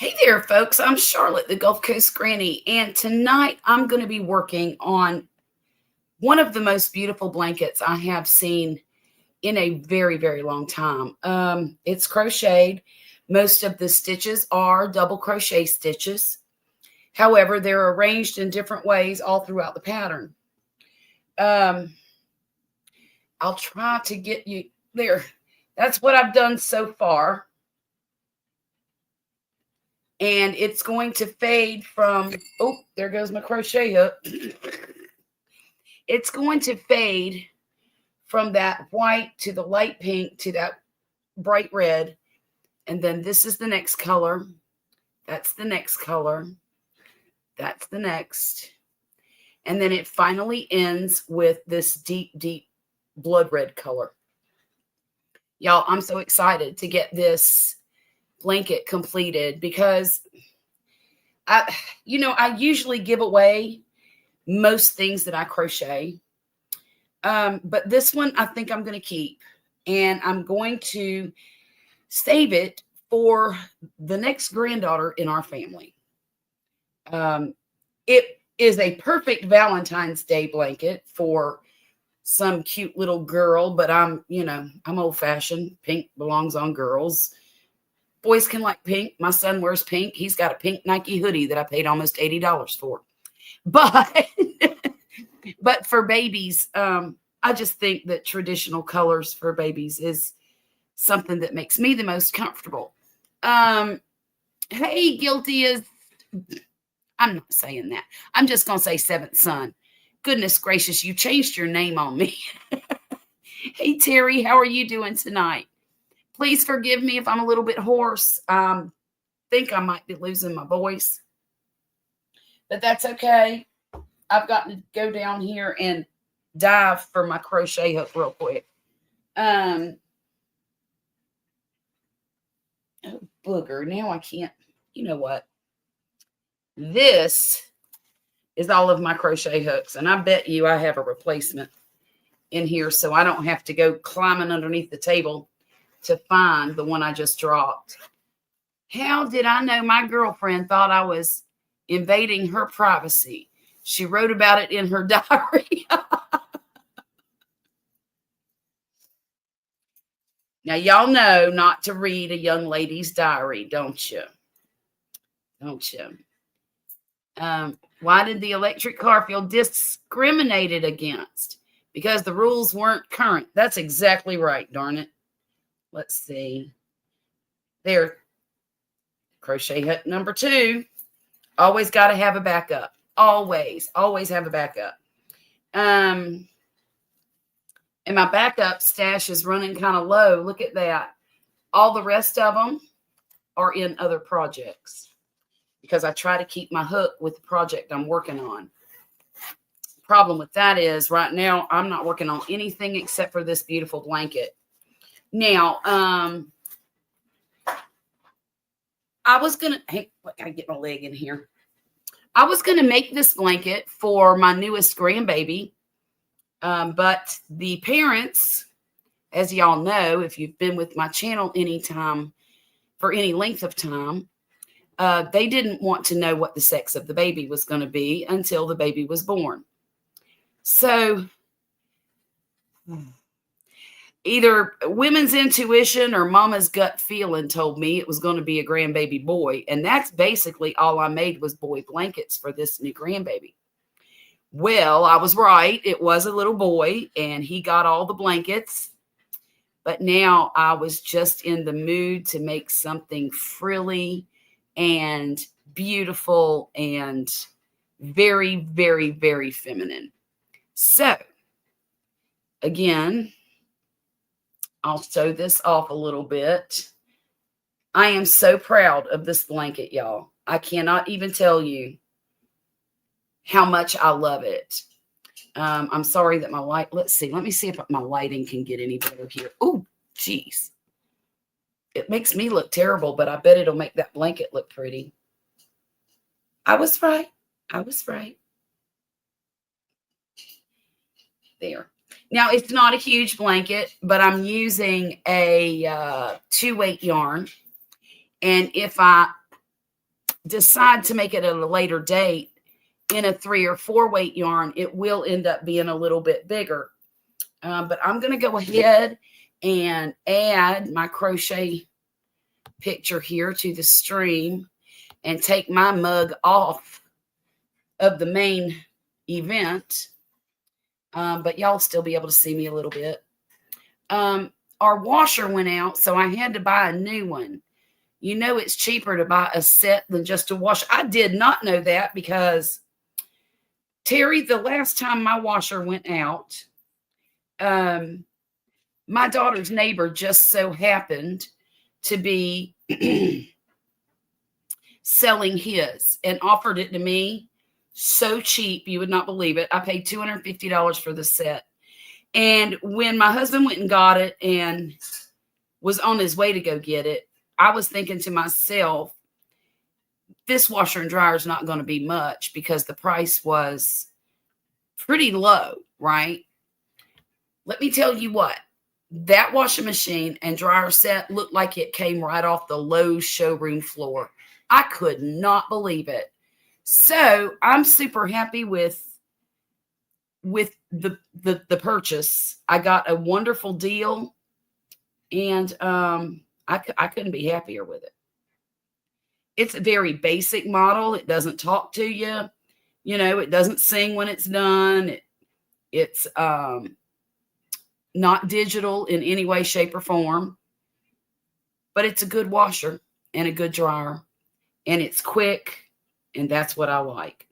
Hey there, folks. I'm Charlotte, the Gulf Coast Granny, and tonight I'm going to be working on one of the most beautiful blankets I have seen in a very, very long time. It's crocheted. Most of the stitches are double crochet stitches. However, they're arranged in different ways all throughout the pattern. I'll try to get you there. That's what I've done so far. And it's going to fade from, oh, there goes my crochet hook. It's going to fade from that white to the light pink to that bright red. And then this is the next color. That's the next color. That's the next. And then it finally ends with this deep, deep blood red color. Y'all, I'm so excited to get this blanket completed because I usually give away most things that I crochet. But this one I think I'm going to keep, and I'm going to save it for the next granddaughter in our family. It is a perfect Valentine's Day blanket for some cute little girl, but I'm old fashioned. Pink belongs on girls. Boys can like pink. My son wears pink. He's got a pink Nike hoodie that I paid almost $80 for. But for babies, I just think that traditional colors for babies is something that makes me the most comfortable. Hey, guilty as, I'm not saying that. I'm just going to say seventh son. Goodness gracious, you changed your name on me. Hey, Terry, how are you doing tonight? Please forgive me if I'm a little bit hoarse. Think I might be losing my voice, but that's okay. I've got to go down here and dive for my crochet hook real quick. Oh, booger. Now I can't. You know what? This is all of my crochet hooks, and I bet you I have a replacement in here so I don't have to go climbing underneath the table to find the one I just dropped. How did I know my girlfriend thought I was invading her privacy? She wrote about it in her diary. Now, y'all know not to read a young lady's diary, don't you? Don't you? Why did the electric car feel discriminated against? Because the rules weren't current. That's exactly right, darn it. Let's see. There. Crochet hook number 2. Always got to have a backup. Always have a backup. And my backup stash is running kind of low. Look at that. All the rest of them are in other projects because I try to keep my hook with the project I'm working on. Problem with that is right now I'm not working on anything except for this beautiful blanket. Now, I was going to, hey, I gotta get my leg in here. I was going to make this blanket for my newest grandbaby. But the parents, as y'all know, if you've been with my channel anytime, for any length of time, they didn't want to know what the sex of the baby was going to be until the baby was born. So either women's intuition or mama's gut feeling told me it was going to be a grandbaby boy. And that's basically all I made was boy blankets for this new grandbaby. Well, I was right. It was a little boy and he got all the blankets. But now I was just in the mood to make something frilly and beautiful and very, very, very feminine. So again, I'll sew this off a little bit. I am so proud of this blanket, y'all. I cannot even tell you how much I love it. I'm sorry that my light, let's see. Let me see if my lighting can get any better here. Oh, geez. It makes me look terrible, but I bet it'll make that blanket look pretty. I was right. There. Now, it's not a huge blanket, but I'm using a 2-weight yarn. And if I decide to make it at a later date in a 3 or 4 weight yarn, it will end up being a little bit bigger. But I'm going to go ahead and add my crochet picture here to the stream and take my mug off of the main event. But y'all still be able to see me a little bit. Our washer went out, so I had to buy a new one. You know, it's cheaper to buy a set than just a washer. I did not know that because, Terry, the last time my washer went out, my daughter's neighbor just so happened to be selling his and offered it to me so cheap, you would not believe it. I paid $250 for the set. And when my husband went and got it and was on his way to go get it, I was thinking to myself, this washer and dryer is not going to be much because the price was pretty low, right? Let me tell you what, that washing machine and dryer set looked like it came right off the Lowe's showroom floor. I could not believe it. So I'm super happy with the purchase. I got a wonderful deal, and I couldn't be happier with it. It's a very basic model. It doesn't talk to you. You know, it doesn't sing when it's done. It's not digital in any way, shape, or form. But it's a good washer and a good dryer. And it's quick. And that's what I like.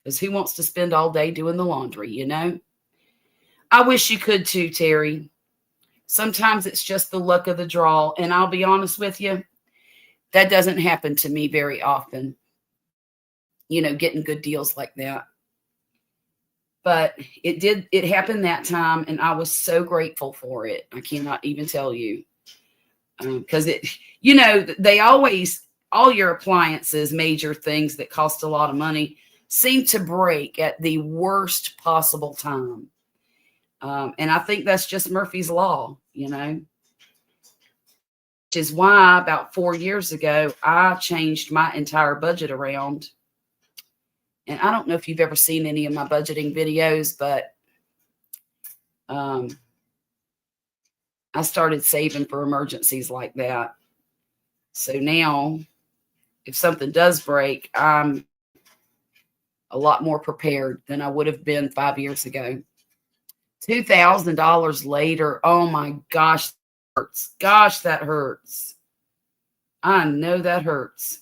Because who wants to spend all day doing the laundry, you know? I wish you could too, Terry. Sometimes it's just the luck of the draw. And I'll be honest with you, that doesn't happen to me very often. You know, getting good deals like that. But it happened that time, and I was so grateful for it. I cannot even tell you. Because you know, they always, all your appliances, major things that cost a lot of money, seem to break at the worst possible time. And I think that's just Murphy's Law, you know. Which is why about 4 years ago, I changed my entire budget around. And I don't know if you've ever seen any of my budgeting videos, but I started saving for emergencies like that. So now, if something does break, I'm a lot more prepared than I would have been 5 years ago. $2,000 later, oh my gosh, that hurts. Gosh, that hurts. I know that hurts.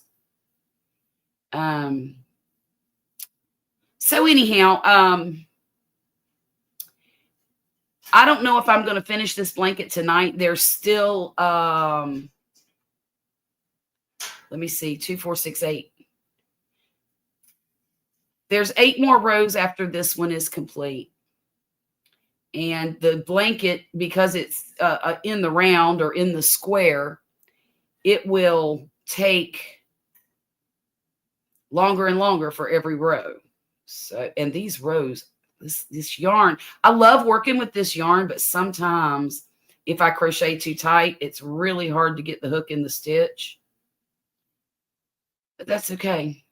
So anyhow, I don't know if I'm going to finish this blanket tonight. There's still, let me see, 2, 4, 6, 8. There's 8 more rows after this one is complete. And the blanket, because it's in the round or in the square, it will take longer and longer for every row. So, and these rows, this yarn, I love working with this yarn, but sometimes if I crochet too tight, it's really hard to get the hook in the stitch. But that's okay.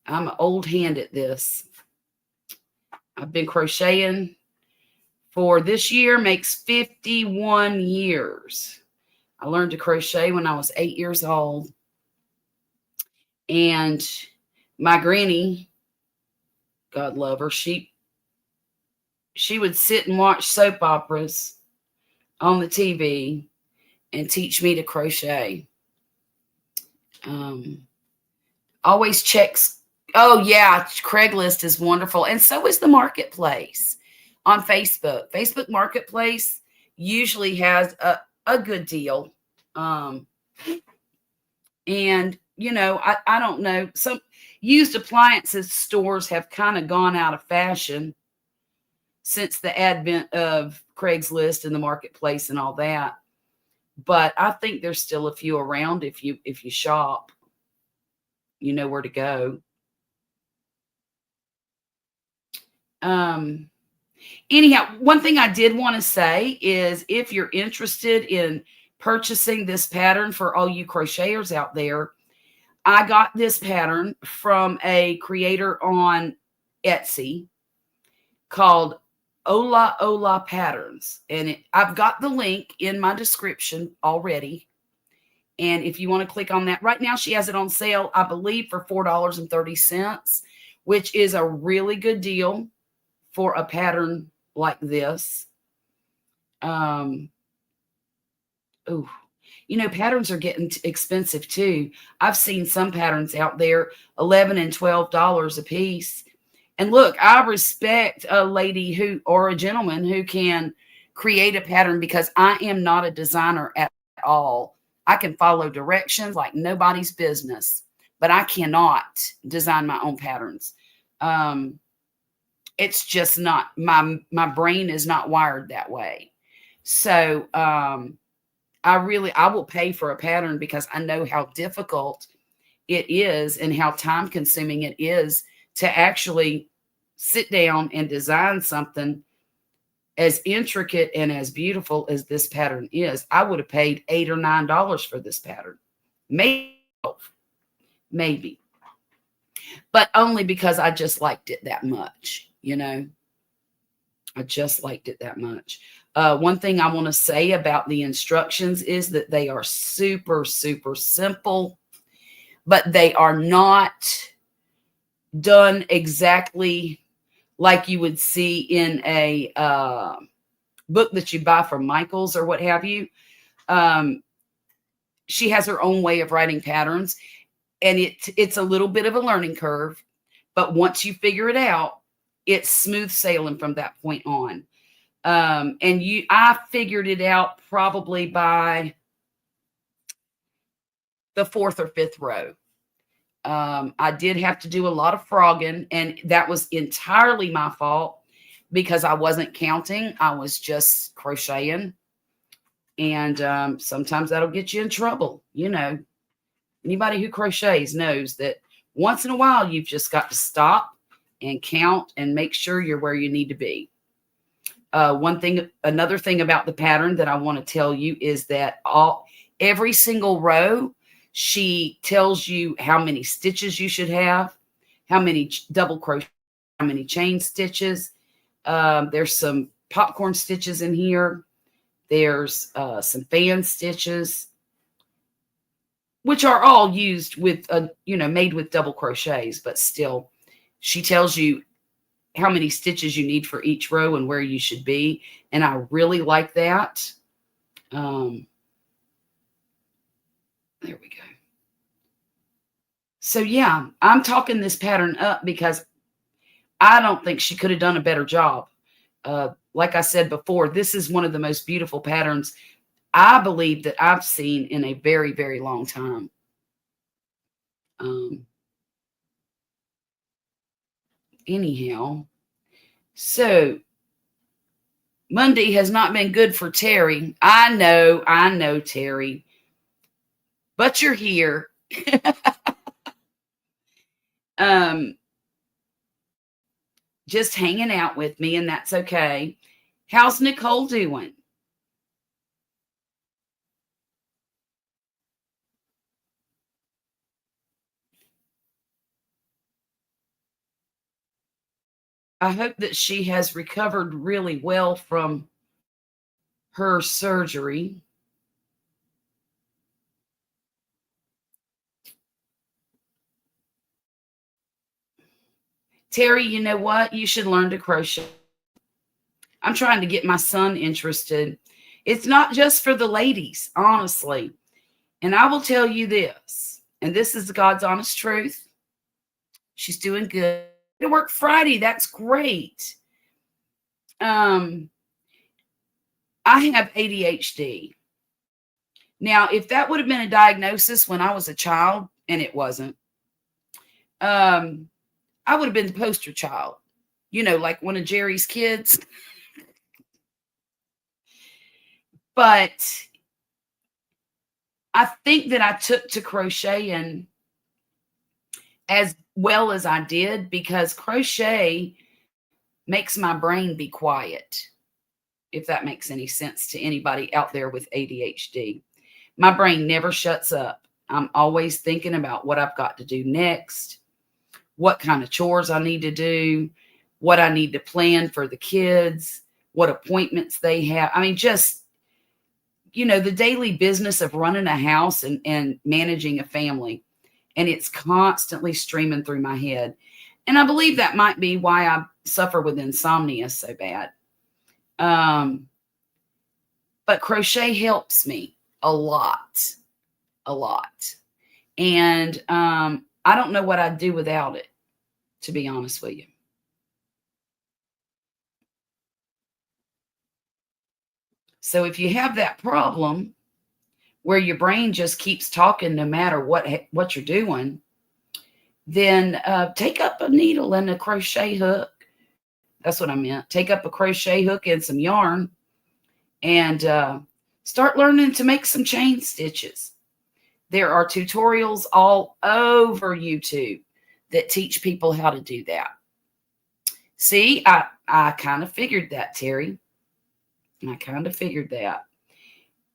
I'm an old hand at this. I've been crocheting for this year, makes 51 years. I learned to crochet when I was 8 years old. And my granny, God love her, she would sit and watch soap operas on the TV and teach me to crochet. Always checks. Oh yeah, Craigslist is wonderful. And so is the marketplace on Facebook. Facebook Marketplace usually has a good deal. And you know, I don't know. Some used appliances stores have kind of gone out of fashion since the advent of Craigslist and the marketplace and all that. But I think there's still a few around if you shop. You know where to go. Anyhow, one thing I did want to say is if you're interested in purchasing this pattern for all you crocheters out there, I got this pattern from a creator on Etsy called HolaOlaPatterns. And I've got the link in my description already. And if you want to click on that, right now she has it on sale, I believe, for $4.30, which is a really good deal for a pattern like this. Oh, you know, patterns are getting expensive too. I've seen some patterns out there, $11 and $12 a piece. And look, I respect a lady who, or a gentleman who can create a pattern, because I am not a designer at all. I can follow directions like nobody's business, but I cannot design my own patterns. It's just not, my brain is not wired that way. So, I will pay for a pattern because I know how difficult it is and how time consuming it is to actually sit down and design something as intricate and as beautiful as this pattern is. I would have paid $8 or $9 for this pattern, maybe 12, maybe, but only because I just liked it that much. You know, I just liked it that much. One thing I want to say about the instructions is that they are super, super simple, but they are not done exactly like you would see in a book that you buy from Michael's or what have you. She has her own way of writing patterns, and it's a little bit of a learning curve, but once you figure it out, it's smooth sailing from that point on. I figured it out probably by the 4th or 5th row. I did have to do a lot of frogging, and that was entirely my fault because I wasn't counting. I was just crocheting. And sometimes that'll get you in trouble. You know, anybody who crochets knows that once in a while, you've just got to stop and count and make sure you're where you need to be. Another thing about the pattern that I want to tell you is that every single row, she tells you how many stitches you should have, how many double crochet, how many chain stitches. There's some popcorn stitches in here. There's some fan stitches, which are all used with, made with double crochets, but still, she tells you how many stitches you need for each row and where you should be. And I really like that. There we go. So yeah, I'm talking this pattern up because I don't think she could have done a better job. Like I said before, this is one of the most beautiful patterns I believe that I've seen in a very, very long time. Anyhow, so Monday has not been good for Terry. I know, Terry, but you're here. Just hanging out with me, and that's okay. How's Nicole doing? I hope that she has recovered really well from her surgery. Terry, you know what? You should learn to crochet. I'm trying to get my son interested. It's not just for the ladies, honestly. And I will tell you this, and this is God's honest truth. She's doing good. To work Friday, that's great. I have ADHD. Now, if that would have been a diagnosis when I was a child, and it wasn't, I would have been the poster child, like one of Jerry's kids. But I think that I took to crocheting as well as I did because crochet makes my brain be quiet, if that makes any sense to anybody out there with ADHD. My brain never shuts up. I'm always thinking about what I've got to do next, what kind of chores I need to do, what I need to plan for the kids, what appointments they have. I mean, just, the daily business of running a house and managing a family. And it's constantly streaming through my head. And I believe that might be why I suffer with insomnia so bad. But crochet helps me a lot. And I don't know what I'd do without it, to be honest with you. So if you have that problem where your brain just keeps talking no matter what you're doing, then take up a needle and a crochet hook. That's what I meant. Take up a crochet hook and some yarn and start learning to make some chain stitches. There are tutorials all over YouTube that teach people how to do that. See, I kind of figured that, Terry. I kind of figured that.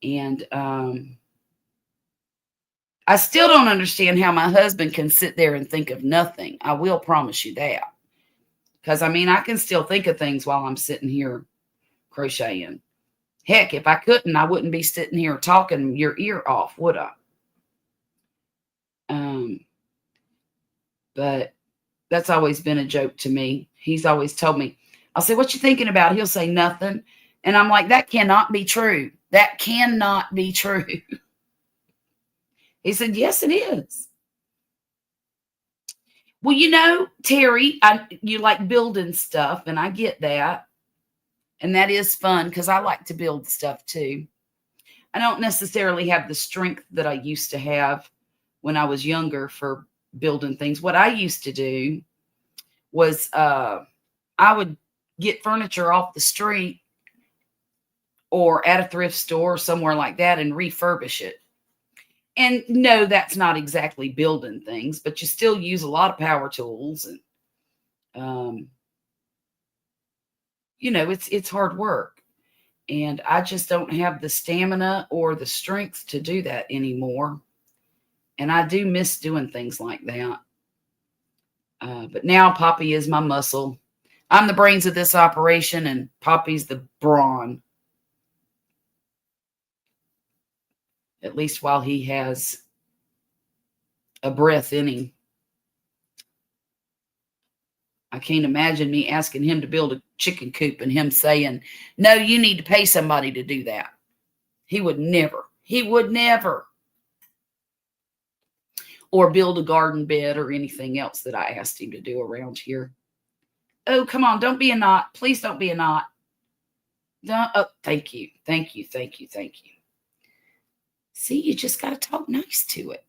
And I still don't understand how my husband can sit there and think of nothing. I will promise you that. Because, I mean, I can still think of things while I'm sitting here crocheting. Heck, if I couldn't, I wouldn't be sitting here talking your ear off, would I? But that's always been a joke to me. He's always told me, I'll say, what you thinking about? He'll say nothing. And I'm like, that cannot be true. That cannot be true. He said, yes, it is. Well, Terry, you like building stuff, and I get that. And that is fun because I like to build stuff too. I don't necessarily have the strength that I used to have when I was younger for building things. What I used to do was I would get furniture off the street or at a thrift store or somewhere like that and refurbish it. And no, that's not exactly building things, but you still use a lot of power tools. And, it's hard work. And I just don't have the stamina or the strength to do that anymore. And I do miss doing things like that. But now Poppy is my muscle. I'm the brains of this operation, and Poppy's the brawn. At least while he has a breath in him. I can't imagine me asking him to build a chicken coop and him saying, no, you need to pay somebody to do that. He would never. He would never. Or build a garden bed or anything else that I asked him to do around here. Oh, come on. Don't be a knot. Please don't be a knot. Don't, oh, thank you. Thank you. Thank you. Thank you. See, you just got to talk nice to it.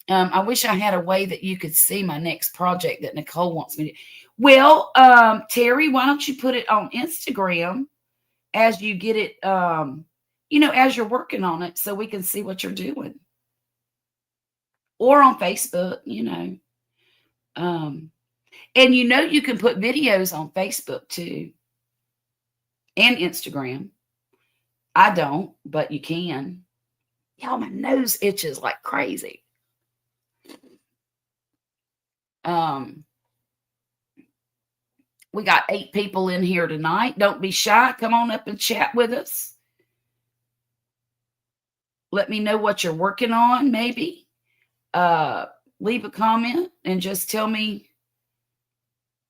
I wish I had a way that you could see my next project that Nicole wants me to. Well, Terry, why don't you put it on Instagram as you get it, as you're working on it so we can see what you're doing. Or on Facebook, And you can put videos on Facebook too. And Instagram. I don't, but you can. Y'all, my nose itches like crazy. We got 8 people in here tonight. Don't be shy. Come on up and chat with us. Let me know what you're working on, maybe. Leave a comment and just tell me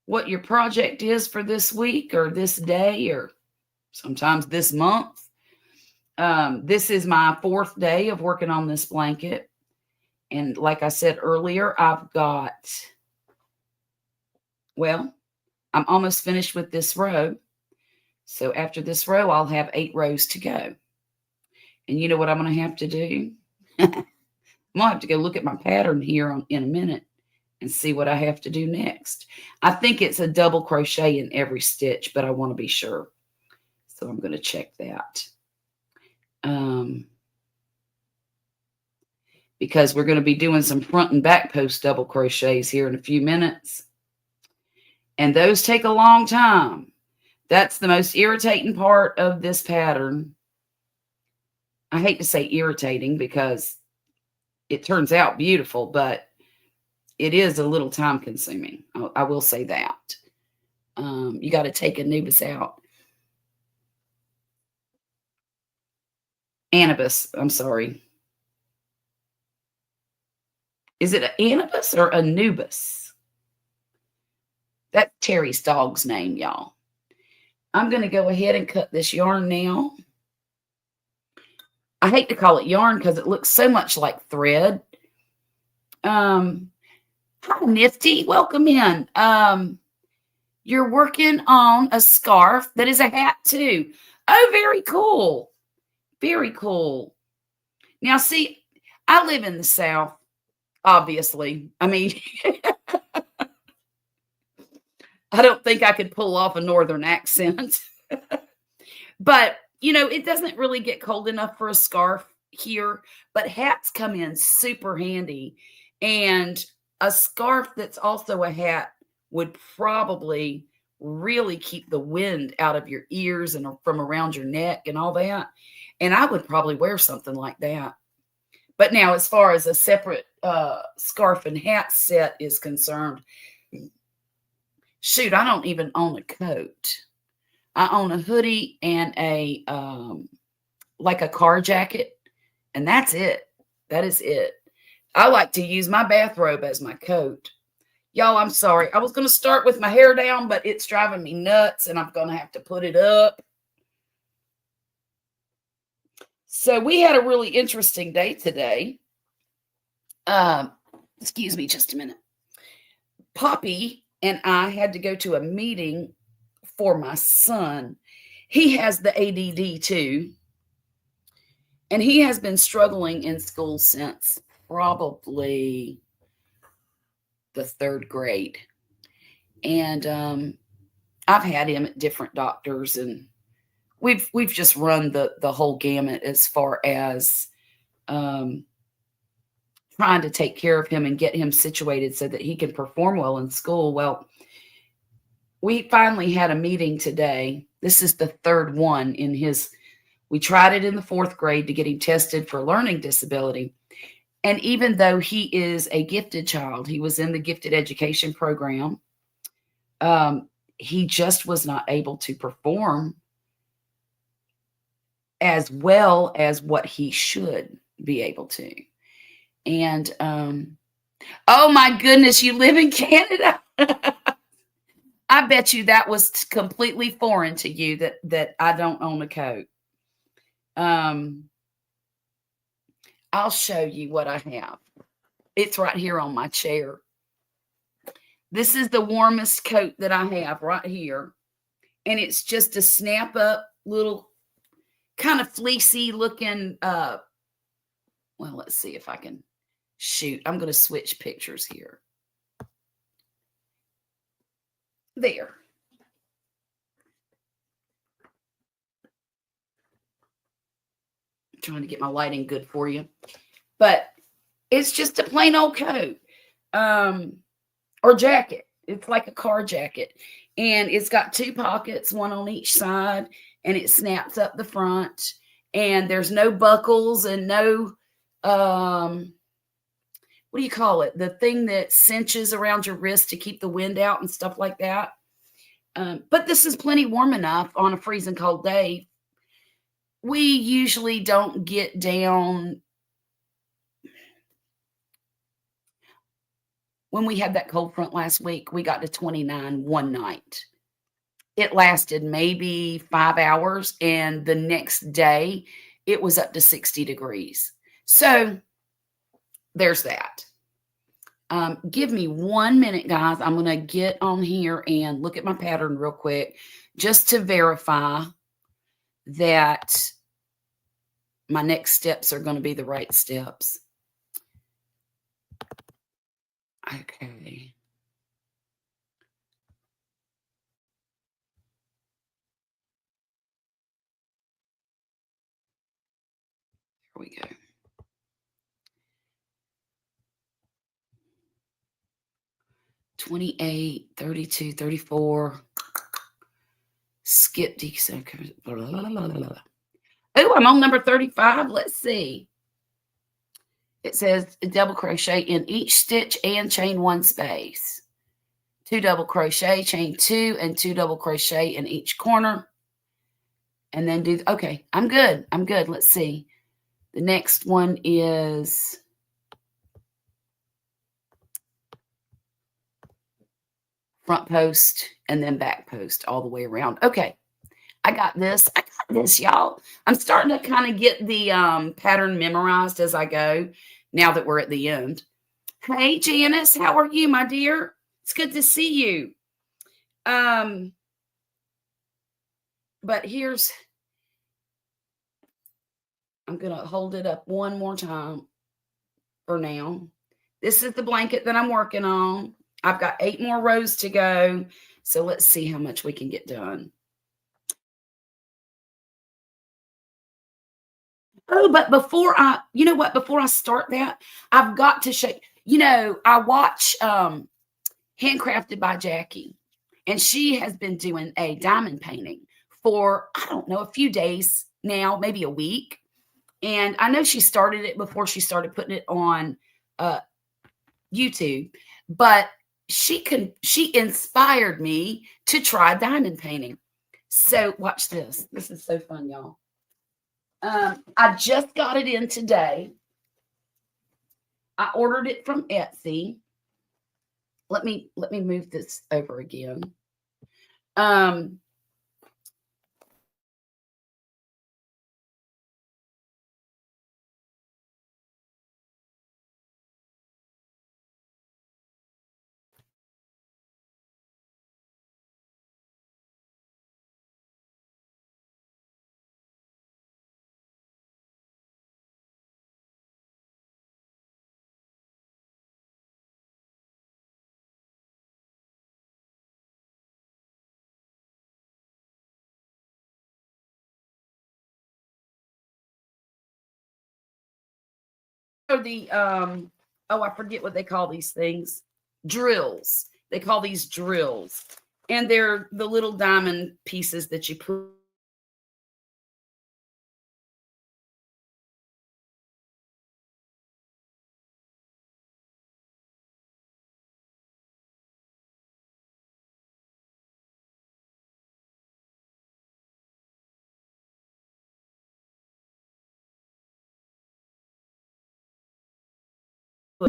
what your project is for this week or this day or sometimes this month. This is my 4th day of working on this blanket. And like I said earlier, I'm almost finished with this row. So after this row, I'll have 8 rows to go. And you know what I'm going to have to do? I'm going to have to go look at my pattern here in a minute and see what I have to do next. I think it's a double crochet in every stitch, but I want to be sure. So I'm going to check that. Because we're going to be doing some front and back post double crochets here in a few minutes. And those take a long time. That's the most irritating part of this pattern. I hate to say irritating because it turns out beautiful, but it is a little time consuming. I will say that. You got to take Anubis out. Anubis, I'm sorry. Is it Anubis or Anubis? That's Terry's dog's name, y'all. I'm going to go ahead and cut this yarn now. I hate to call it yarn because it looks so much like thread. Hi, Nifty. Welcome in. You're working on a scarf that is a hat too. Oh, very cool. Very cool. Now, see, I live in the South, obviously. I mean, I don't think I could pull off a Northern accent. But, you know, it doesn't really get cold enough for a scarf here, but hats come in super handy. And a scarf that's also a hat would probably really keep the wind out of your ears and from around your neck and all that. And I would probably wear something like that. But now, as far as a separate scarf and hat set is concerned, shoot, I don't even own a coat. I own a hoodie and a like a car jacket, and that's it. That is it. I like to use my bathrobe as my coat. Y'all, I'm sorry. I was going to start with my hair down, but it's driving me nuts, and I'm going to have to put it up. So we had a really interesting day today. Excuse me just a minute. Poppy and I had to go to a meeting for my son. He has the ADD too, and he has been struggling in school since probably the 3rd grade. And I've had him at different doctors, and we've just run the whole gamut as far as trying to take care of him and get him situated so that he can perform well in school. Well, we finally had a meeting today. This is the 3rd one in his. We tried it in the 4th grade to get him tested for learning disability. And even though he is a gifted child, he was in the gifted education program, he just was not able to perform as well as what he should be able to. And, oh my goodness, you live in Canada. I bet you that was completely foreign to you that I don't own a coat. I'll show you what I have. It's right here on my chair. This is the warmest coat that I have right here. And it's just a snap up little kind of fleecy looking, well, let's see if I can shoot. I'm going to switch pictures here. There. I'm trying to get my lighting good for you. But it's just a plain old coat or jacket. It's like a car jacket. And it's got 2 pockets, one on each side, and it snaps up the front. And there's no buckles and no, what do you call it? The thing that cinches around your wrist to keep the wind out and stuff like that. But this is plenty warm enough on a freezing cold day. We usually don't get down. When we had that cold front last week, we got to 29 one night. It lasted maybe 5 hours, and the next day it was up to 60 degrees. So there's that. Give me 1 minute, guys. I'm going to get on here and look at my pattern real quick just to verify that my next steps are going to be the right steps. Okay. Here we go. 28, 32, 34. Skip these. Oh, I'm on number 35. Let's see. It says double crochet in each stitch and chain 1 space. 2 double crochet, chain 2, and 2 double crochet in each corner. And then do, okay, I'm good. I'm good. Let's see. The next one is front post and then back post all the way around. Okay, I got this. I got this, y'all. I'm starting to kind of get the pattern memorized as I go now that we're at the end. Hey, Janice, how are you, my dear? It's good to see you. But here's, I'm going to hold it up one more time for now. This is the blanket that I'm working on. I've got 8 more rows to go. So let's see how much we can get done. Oh, but before I, you know what, before I start that, I've got to show, you know, I watch Handcrafted by Jackie, and she has been doing a diamond painting for, I don't know, a few days now, maybe a week. And I know she started it before she started putting it on YouTube, but she inspired me to try diamond painting. So watch this. This is so fun, y'all. I just got it in today. I ordered it from Etsy. Let me move this over again. The oh, I forget what they call these things. Drills. They call these drills. And they're the little diamond pieces that you put.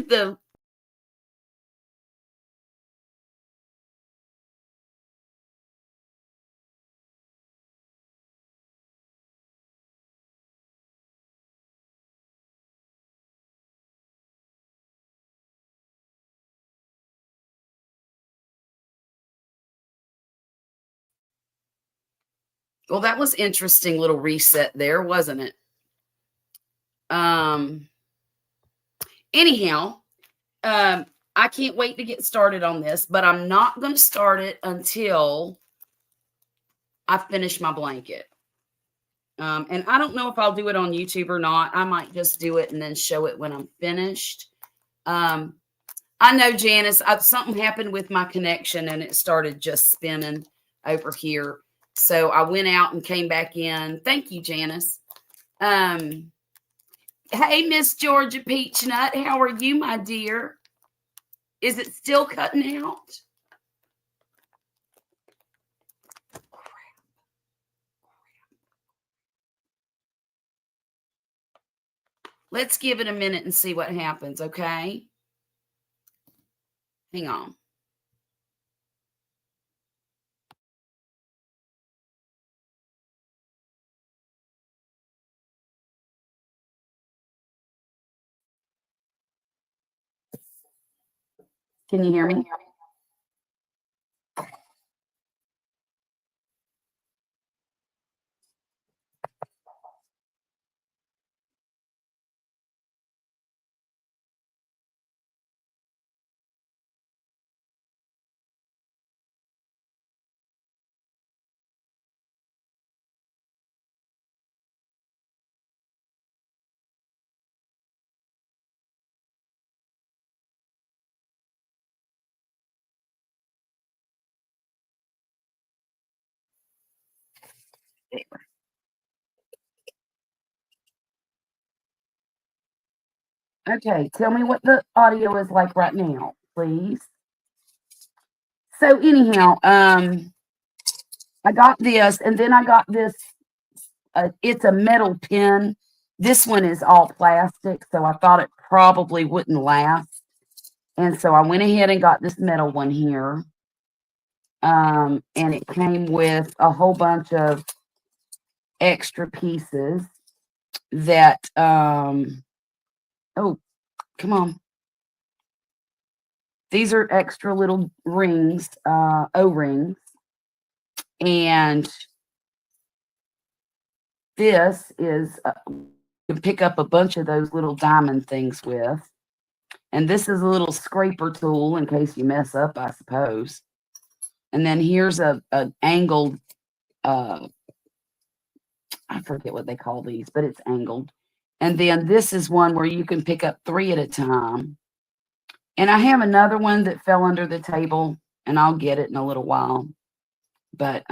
The well, that was interesting little reset there, wasn't it? Anyhow, I can't wait to get started on this, but I'm not going to start it until I finish my blanket. And I don't know if I'll do it on YouTube or not. I might just do it and then show it when I'm finished. I know, Janice, something happened with my connection and it started just spinning over here. So I went out and came back in. Thank you, Janice. Hey, Miss Georgia Peachnut, how are you, my dear? Is it still cutting out? Let's give it a minute and see what happens, okay? Hang on. Can you hear me? Okay, tell me what the audio is like right now, please. So anyhow, I got this, and then I got this. It's a metal pin. This one is all plastic, so I thought it probably wouldn't last. And so I went ahead and got this metal one here. And it came with a whole bunch of extra pieces that, oh, come on. These are extra little rings, O-rings. And this is, you can pick up a bunch of those little diamond things with. And this is a little scraper tool in case you mess up, I suppose. And then here's a angled, I forget what they call these, but it's angled. And then this is one where you can pick up 3 at a time. And I have another one that fell under the table, and I'll get it in a little while. But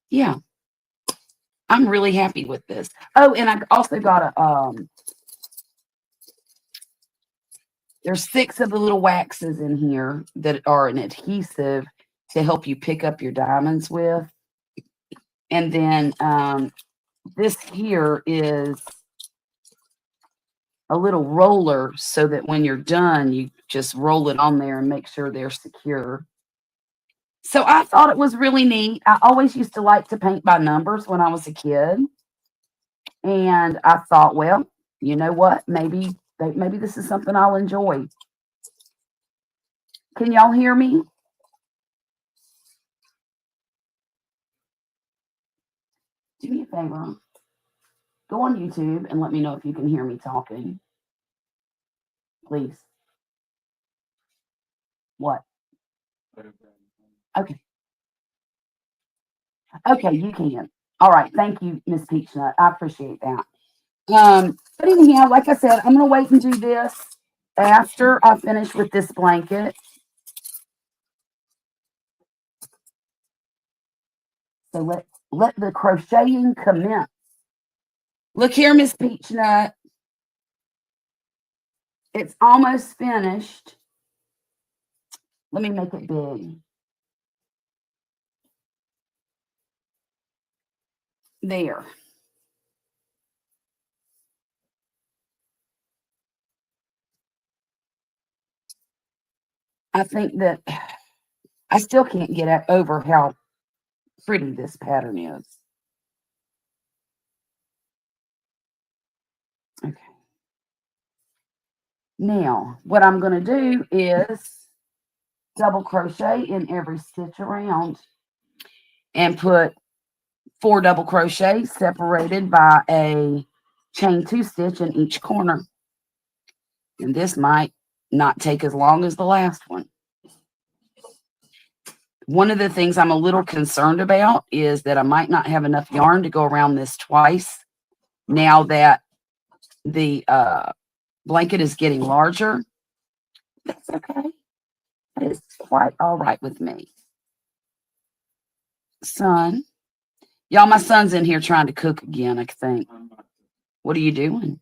yeah, I'm really happy with this. Oh, and I also got a there's 6 of the little waxes in here that are an adhesive to help you pick up your diamonds with. And then this here is a little roller so that when you're done, you just roll it on there and make sure they're secure. So I thought it was really neat. I always used to like to paint by numbers when I was a kid. And I thought, well, you know what? Maybe this is something I'll enjoy. Can y'all hear me? Do me a favor. Go on YouTube and let me know if you can hear me talking. Please. What? Okay. Okay, you can. All right. Thank you, Miss Peachnut. I appreciate that. But anyhow, like I said, I'm going to wait and do this after I finish with this blanket. So let the crocheting commence. Look here, Miss Peachnut. It's almost finished. Let me make it big. There. I think that I still can't get over how pretty this pattern is. Okay. Now, what I'm going to do is double crochet in every stitch around and put 4 double crochets separated by a chain 2 stitch in each corner. And this might not take as long as the last one. One of the things I'm a little concerned about is that I might not have enough yarn to go around this twice now that the blanket is getting larger. That's okay. That is quite all right with me. Son. Y'all, my son's in here trying to cook again, I think. What are you doing?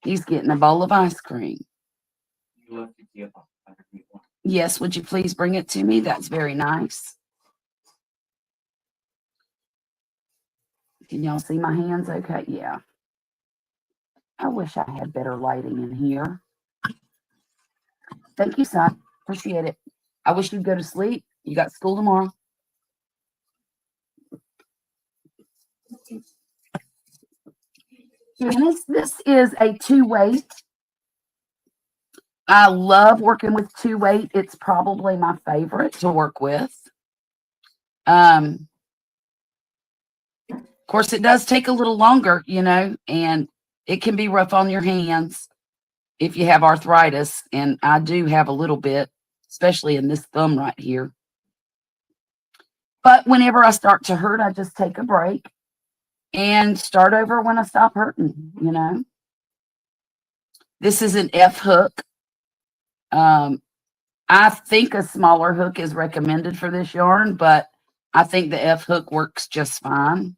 He's getting a bowl of ice cream. Yes, would you please bring it to me? That's very nice. Can y'all see my hands okay? Yeah. I wish I had better lighting in here. Thank you, son. Appreciate it. I wish you'd go to sleep. You got school tomorrow. Janice, this is a 2-weight. I love working with 2-weight. It's probably my favorite to work with. Of course, it does take a little longer, you know, and it can be rough on your hands if you have arthritis. And I do have a little bit, especially in this thumb right here. But whenever I start to hurt, I just take a break and start over when I stop hurting, you know. This is an F hook. I think a smaller hook is recommended for this yarn, but I think the F hook works just fine.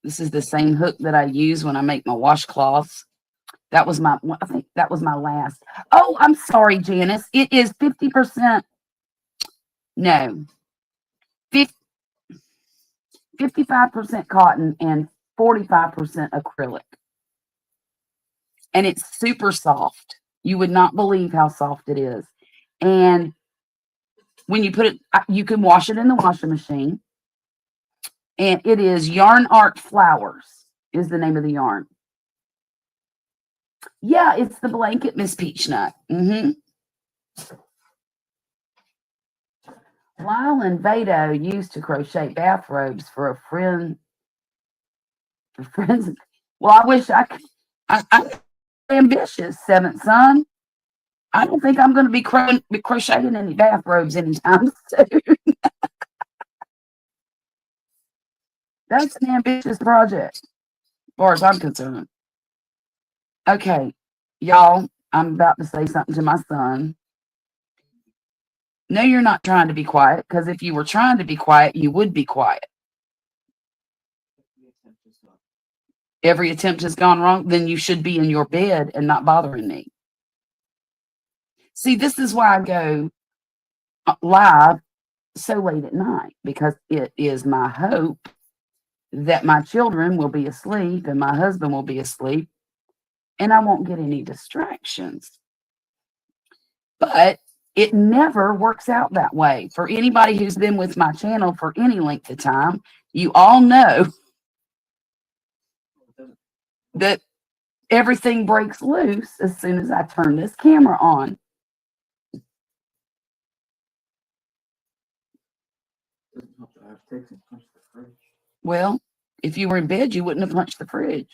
This is the same hook that I use when I make my washcloths. That was my, I think that was my last. Oh, I'm sorry, Janice. It is 50%. No, 55% cotton and 45% acrylic. And it's super soft. You would not believe how soft it is. And when you put it, you can wash it in the washing machine. And it is Yarn Art Flowers is the name of the yarn. Yeah, it's the blanket, Miss Peachnut. Lyle and Vado used to crochet bathrobes for a friend. For friends. Well, I wish I'm ambitious, seventh son. I don't think I'm going to be crocheting any bathrobes anytime soon. That's an ambitious project, as far as I'm concerned. Okay, y'all, I'm about to say something to my son. No, you're not trying to be quiet, because if you were trying to be quiet, you would be quiet. Every attempt has gone wrong, then you should be in your bed and not bothering me. See, this is why I go live so late at night, because it is my hope that my children will be asleep and my husband will be asleep and I won't get any distractions. But it never works out that way. For anybody who's been with my channel for any length of time, you all know that everything breaks loose as soon as I turn this camera on. Well, if you were in bed, you wouldn't have punched the fridge.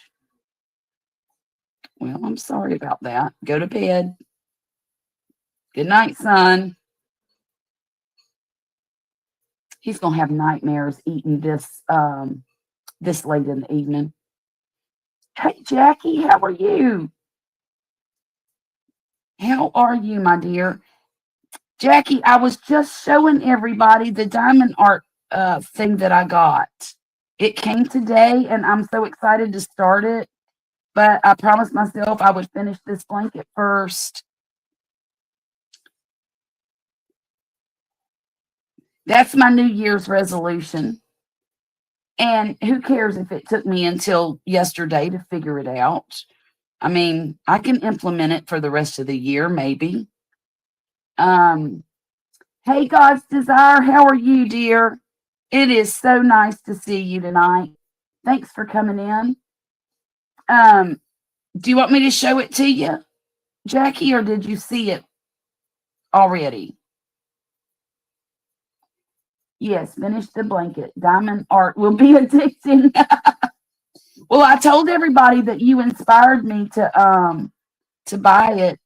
Well, I'm sorry about that. Go to bed. Good night, son. He's going to have nightmares eating this this late in the evening. Hey, Jackie, how are you? How are you, my dear? Jackie, I was just showing everybody the diamond art thing that I got. It came today, and I'm so excited to start it. But I promised myself I would finish this blanket first. That's my New Year's resolution. And who cares if it took me until yesterday to figure it out? I mean, I can implement it for the rest of the year, maybe. Hey, God's Desire, how are you, dear? It is so nice to see you tonight. Thanks for coming in. Do you want me to show it to you, Jackie, or did you see it already? Yes, finish the blanket. Diamond art will be addicting. Well, I told everybody that you inspired me to buy it.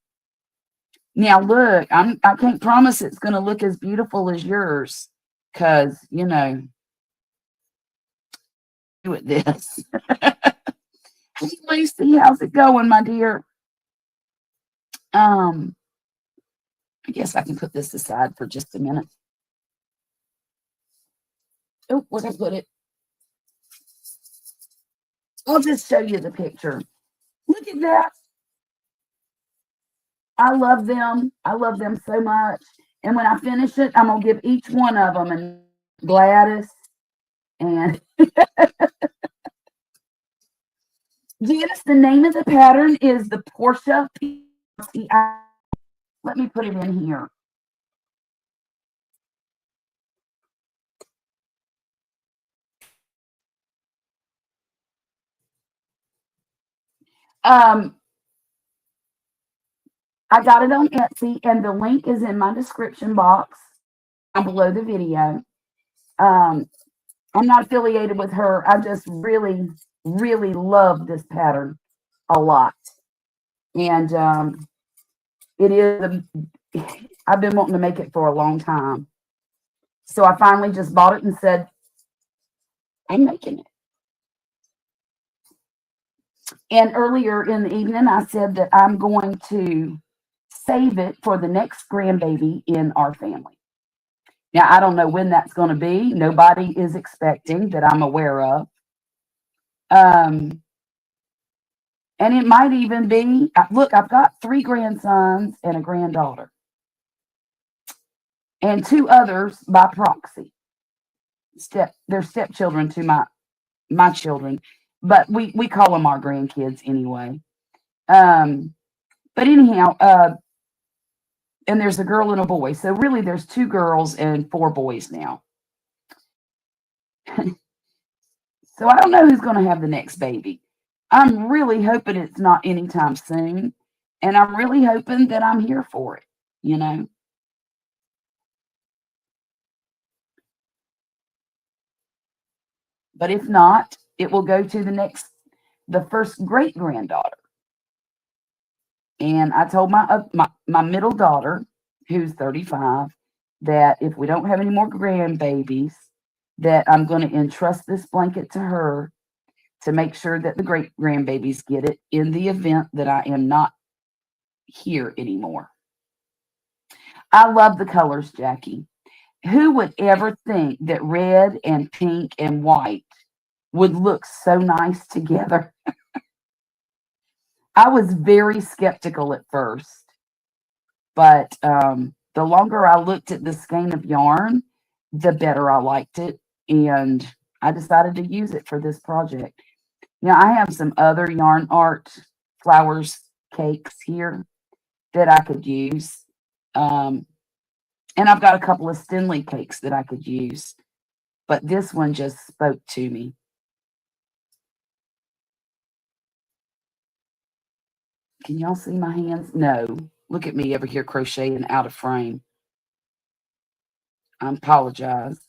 Now look, I can't promise it's going to look as beautiful as yours, because you know, do it this. Hey, Lucy, how's it going, my dear? I guess I can put this aside for just a minute. Oh, where'd I put it? I'll just show you the picture. Look at that. I love them. I love them so much. And when I finish it, I'm going to give each one of them and Gladys and Janice, the name of the pattern is the Portia. Let me put it in here. I got it on Etsy, and the link is in my description box down below the video. I'm not affiliated with her. I just really, really love this pattern a lot. And it is, I've been wanting to make it for a long time. So I finally just bought it and said, I'm making it. And earlier in the evening, I said that I'm going to save it for the next grandbaby in our family. Now, I don't know when that's going to be. Nobody is expecting that I'm aware of. Um, and it might even be, look, I've got 3 grandsons and a granddaughter, and 2 others by proxy. They're stepchildren to my children, but we call them our grandkids anyway. Um, but anyhow, and there's a girl and a boy. So really there's 2 girls and 4 boys now. So I don't know who's going to have the next baby. I'm really hoping it's not anytime soon. And I'm really hoping that I'm here for it, you know. But if not, it will go to the first great granddaughter. And I told my middle daughter, who's 35, that if we don't have any more grandbabies, that I'm going to entrust this blanket to her to make sure that the great grandbabies get it in the event that I am not here anymore. I love the colors, Jackie. Who would ever think that red and pink and white would look so nice together? I was very skeptical at first, but the longer I looked at the skein of yarn, the better I liked it, and I decided to use it for this project. Now, I have some other yarn art flowers cakes here that I could use. And I've got a couple of Stenley cakes that I could use. But this one just spoke to me. Can y'all see my hands? No. Look at me over here crocheting out of frame. I apologize.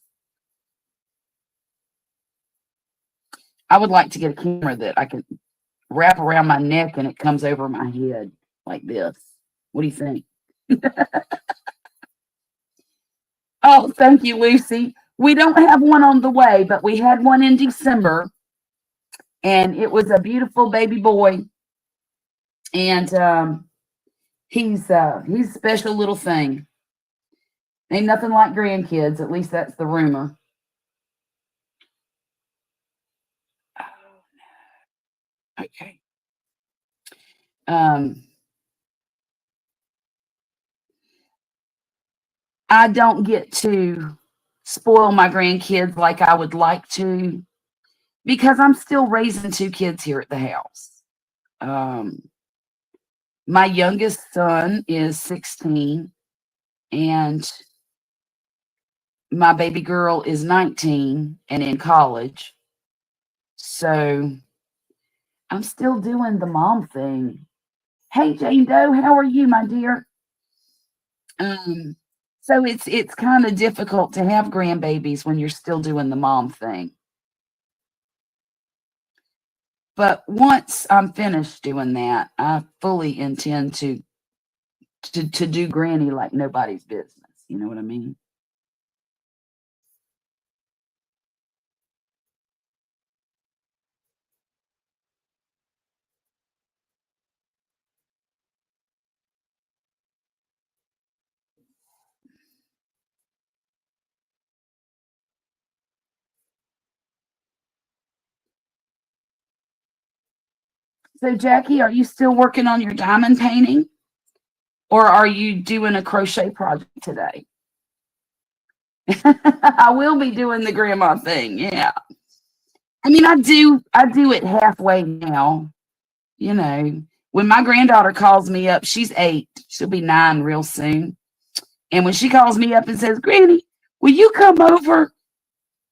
I would like to get a camera that I can wrap around my neck and it comes over my head like this. What do you think? Oh, thank you, Lucy. We don't have one on the way, but we had one in December, and it was a beautiful baby boy. And he's a special little thing. Ain't nothing like grandkids. At least that's the rumor. Okay. I don't get to spoil my grandkids like I would like to because I'm still raising 2 kids here at the house. My youngest son is 16, and my baby girl is 19 and in college. So I'm still doing the mom thing. Hey, Jane Doe, how are you, my dear? So it's kind of difficult to have grandbabies when you're still doing the mom thing. But once I'm finished doing that, I fully intend to do granny like nobody's business. You know what I mean? So, Jackie, are you still working on your diamond painting? Or are you doing a crochet project today? I will be doing the grandma thing. Yeah. I mean, I do it halfway now. You know, when my granddaughter calls me up, she's 8. She'll be 9 real soon. And when she calls me up and says, Granny, will you come over?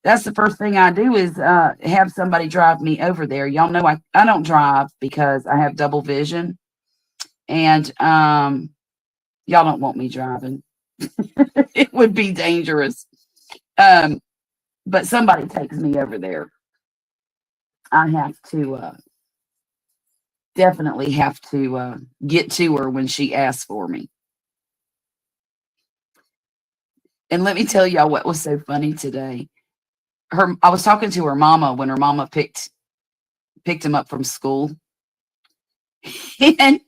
That's the first thing I do is have somebody drive me over there. Y'all know I don't drive because I have double vision. And y'all don't want me driving. It would be dangerous. But somebody takes me over there. I have to definitely have to get to her when she asks for me. And let me tell y'all what was so funny today. I was talking to her mama when her mama picked him up from school. And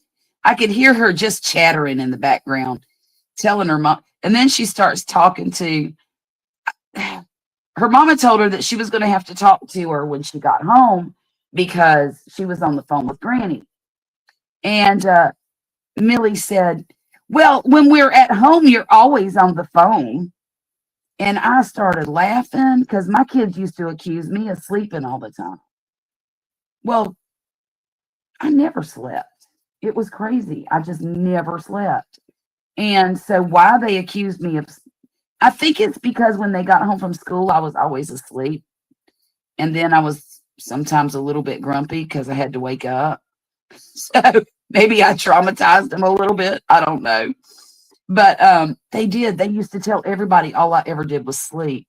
I could hear her just chattering in the background, telling her mom. And then she starts talking to her mama told her that she was going to have to talk to her when she got home because she was on the phone with Granny. And Millie said, well, when we're at home, you're always on the phone. And I started laughing because my kids used to accuse me of sleeping all the time. Well, I never slept. It was crazy. I just never slept. And so why they accused me of, I think it's because when they got home from school, I was always asleep. And then I was sometimes a little bit grumpy because I had to wake up. So maybe I traumatized them a little bit. I don't know. But they did. They used to tell everybody all I ever did was sleep.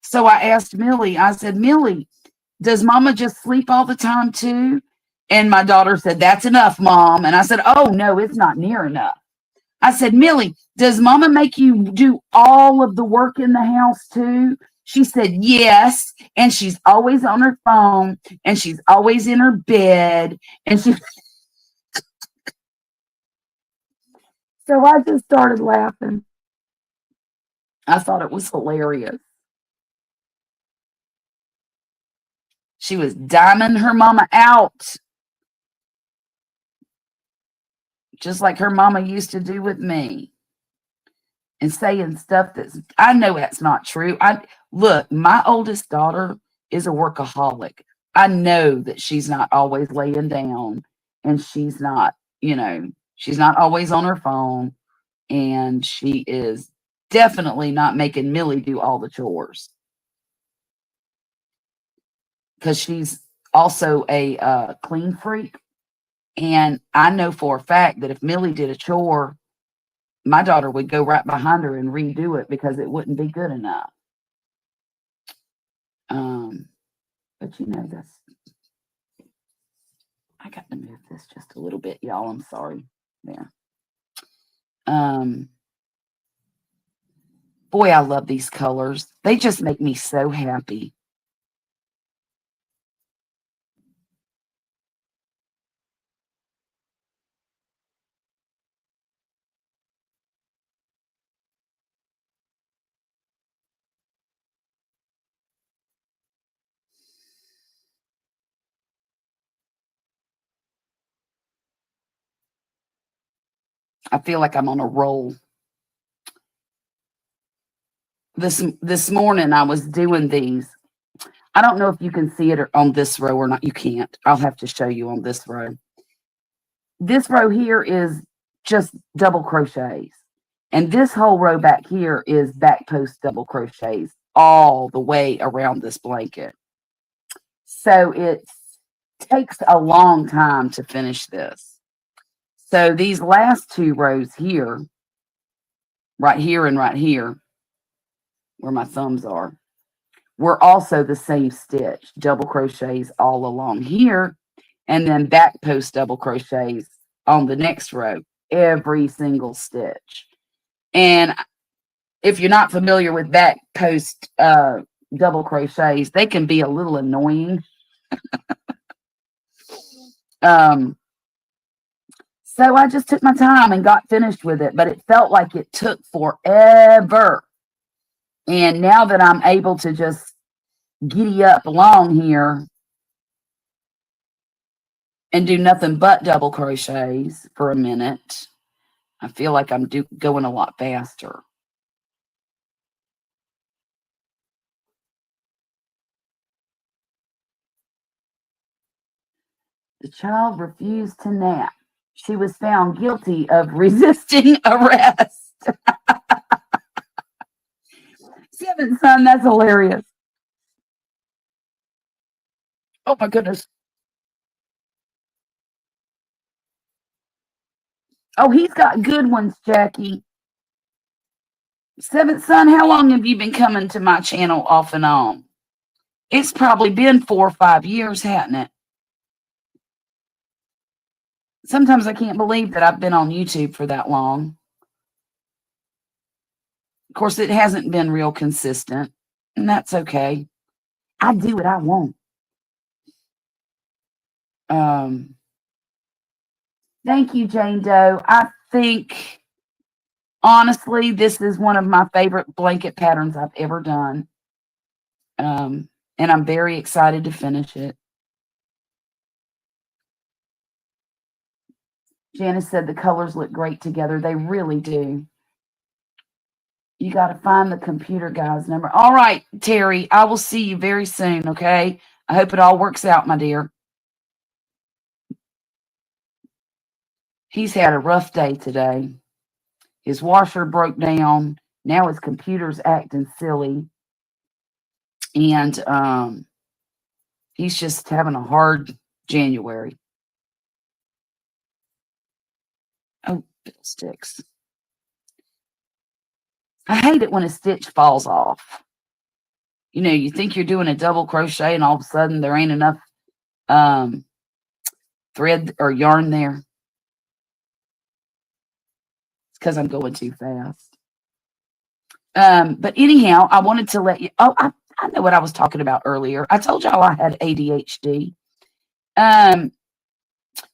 So I asked Millie, I said, Millie, does mama just sleep all the time too? And my daughter said, that's enough, Mom. And I said, oh, no, it's not near enough. I said, Millie, does mama make you do all of the work in the house too? She said, yes. And she's always on her phone and she's always in her bed. And she, so I just started laughing. I thought it was hilarious. She was diming her mama out, just like her mama used to do with me, and saying stuff that's, I know that's not true. Look, my oldest daughter is a workaholic. I know that she's not always laying down and she's not, she's not always on her phone, and she is definitely not making Millie do all the chores because she's also a clean freak. And I know for a fact that if Millie did a chore, my daughter would go right behind her and redo it because it wouldn't be good enough. But I got to move this just a little bit, y'all. I'm sorry. There. Boy, I love these colors. They just make me so happy. I feel like I'm on a roll. This morning I was doing these. I don't know if you can see it on this row or not. You can't. I'll have to show you on this row. This row here is just double crochets. And this whole row back here is back post double crochets all the way around this blanket. So it takes a long time to finish this. So these last two rows here, right here and right here, where my thumbs are, were also the same stitch, double crochets all along here, and then back post double crochets on the next row, every single stitch. And if you're not familiar with back post double crochets, they can be a little annoying. So I just took my time and got finished with it, but it felt like it took forever. And now that I'm able to just giddy up along here and do nothing but double crochets for a minute, I feel like I'm going a lot faster. The child refused to nap. She was found guilty of resisting arrest. Seventh son, that's hilarious. Oh my goodness. Oh, he's got good ones, Jackie. Seventh son, how long have you been coming to my channel off and on? It's probably been 4 or 5 years, hasn't it? Sometimes I can't believe that I've been on YouTube for that long. Of course, it hasn't been real consistent, and that's okay. I do what I want. Thank you, Jane Doe. I think, honestly, this is one of my favorite blanket patterns I've ever done. And I'm very excited to finish it. Janice said the colors look great together. They really do. You got to find the computer guy's number. All right, Terry, I will see you very soon, okay? I hope it all works out, my dear. He's had a rough day today. His washer broke down. Now his computer's acting silly. And he's just having a hard January. Oh, fiddlesticks. I hate it when a stitch falls off. You know, you think you're doing a double crochet and all of a sudden there ain't enough thread or yarn there. It's because I'm going too fast. But anyhow, I wanted to let you. Oh, I know what I was talking about earlier. I told y'all I had ADHD.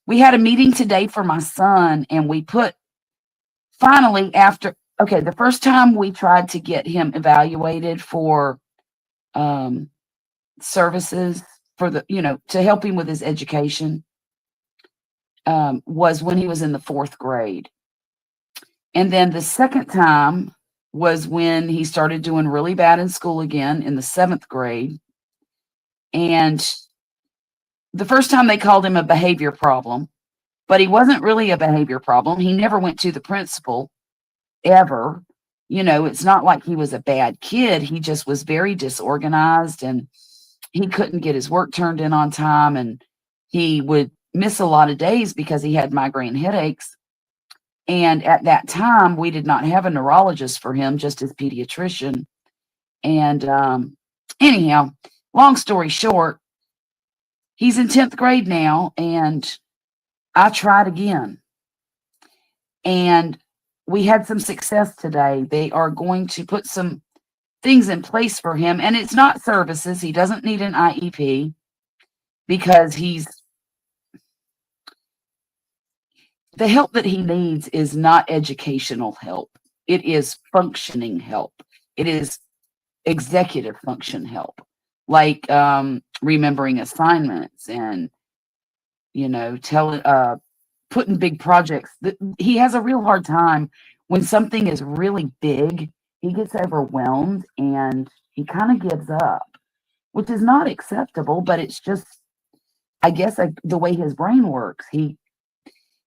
We had a meeting today for my son, and we put finally after. Okay, the first time we tried to get him evaluated for services for the, to help him with his education, was when he was in the 4th grade. And then the second time was when he started doing really bad in school again in the 7th grade. And the first time they called him a behavior problem, but he wasn't really a behavior problem. He never went to the principal ever. It's not like he was a bad kid. He just was very disorganized, and he couldn't get his work turned in on time, and he would miss a lot of days because he had migraine headaches. And at that time, we did not have a neurologist for him, just his pediatrician. And anyhow, long story short, he's in 10th grade now, and I tried again. And we had some success today. They are going to put some things in place for him, and it's not services. He doesn't need an IEP because the help that he needs is not educational help. It is functioning help. It is executive function help, like remembering assignments and, putting big projects. He has a real hard time when something is really big. He gets overwhelmed and he kind of gives up, which is not acceptable, but it's just, I guess, the way his brain works. He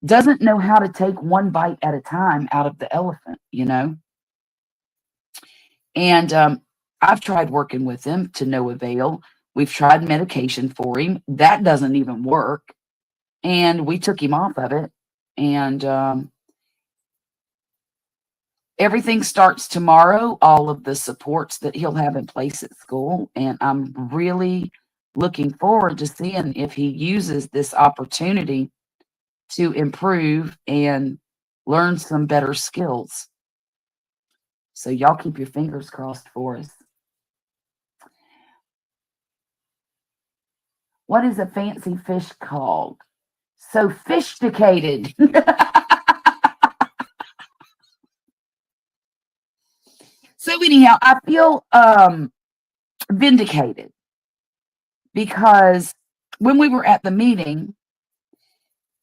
doesn't know how to take one bite at a time out of the elephant, And I've tried working with him to no avail. We've tried medication for him. That doesn't even work. And we took him off of it. And everything starts tomorrow, all of the supports that he'll have in place at school. And I'm really looking forward to seeing if he uses this opportunity to improve and learn some better skills. So y'all keep your fingers crossed for us. What is a fancy fish called? Sophisticated. So anyhow, I feel vindicated because when we were at the meeting,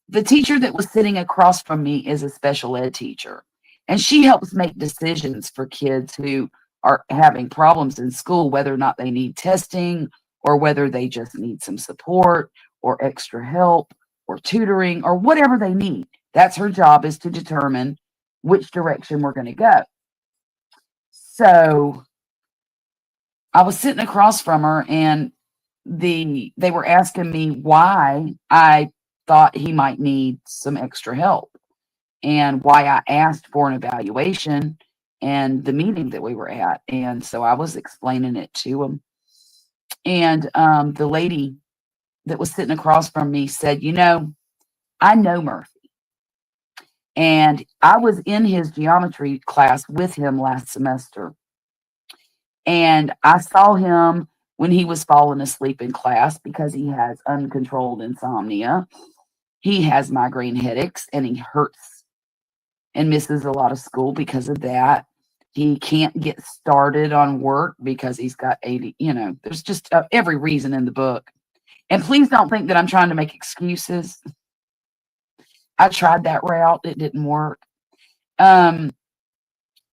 the teacher that was sitting across from me is a special ed teacher, and she helps make decisions for kids who are having problems in school, whether or not they need testing or whether they just need some support or extra help or tutoring or whatever they need. That's her job, is to determine which direction we're going to go. So I was sitting across from her, and they were asking me why I thought he might need some extra help and why I asked for an evaluation and the meeting that we were at. And so I was explaining it to him. And the lady that was sitting across from me said, I know Murphy. And I was in his geometry class with him last semester. And I saw him when he was falling asleep in class because he has uncontrolled insomnia. He has migraine headaches, and he hurts and misses a lot of school because of that. He can't get started on work because he's got 80, there's just every reason in the book. And please don't think that I'm trying to make excuses. I tried that route. It didn't work. Um,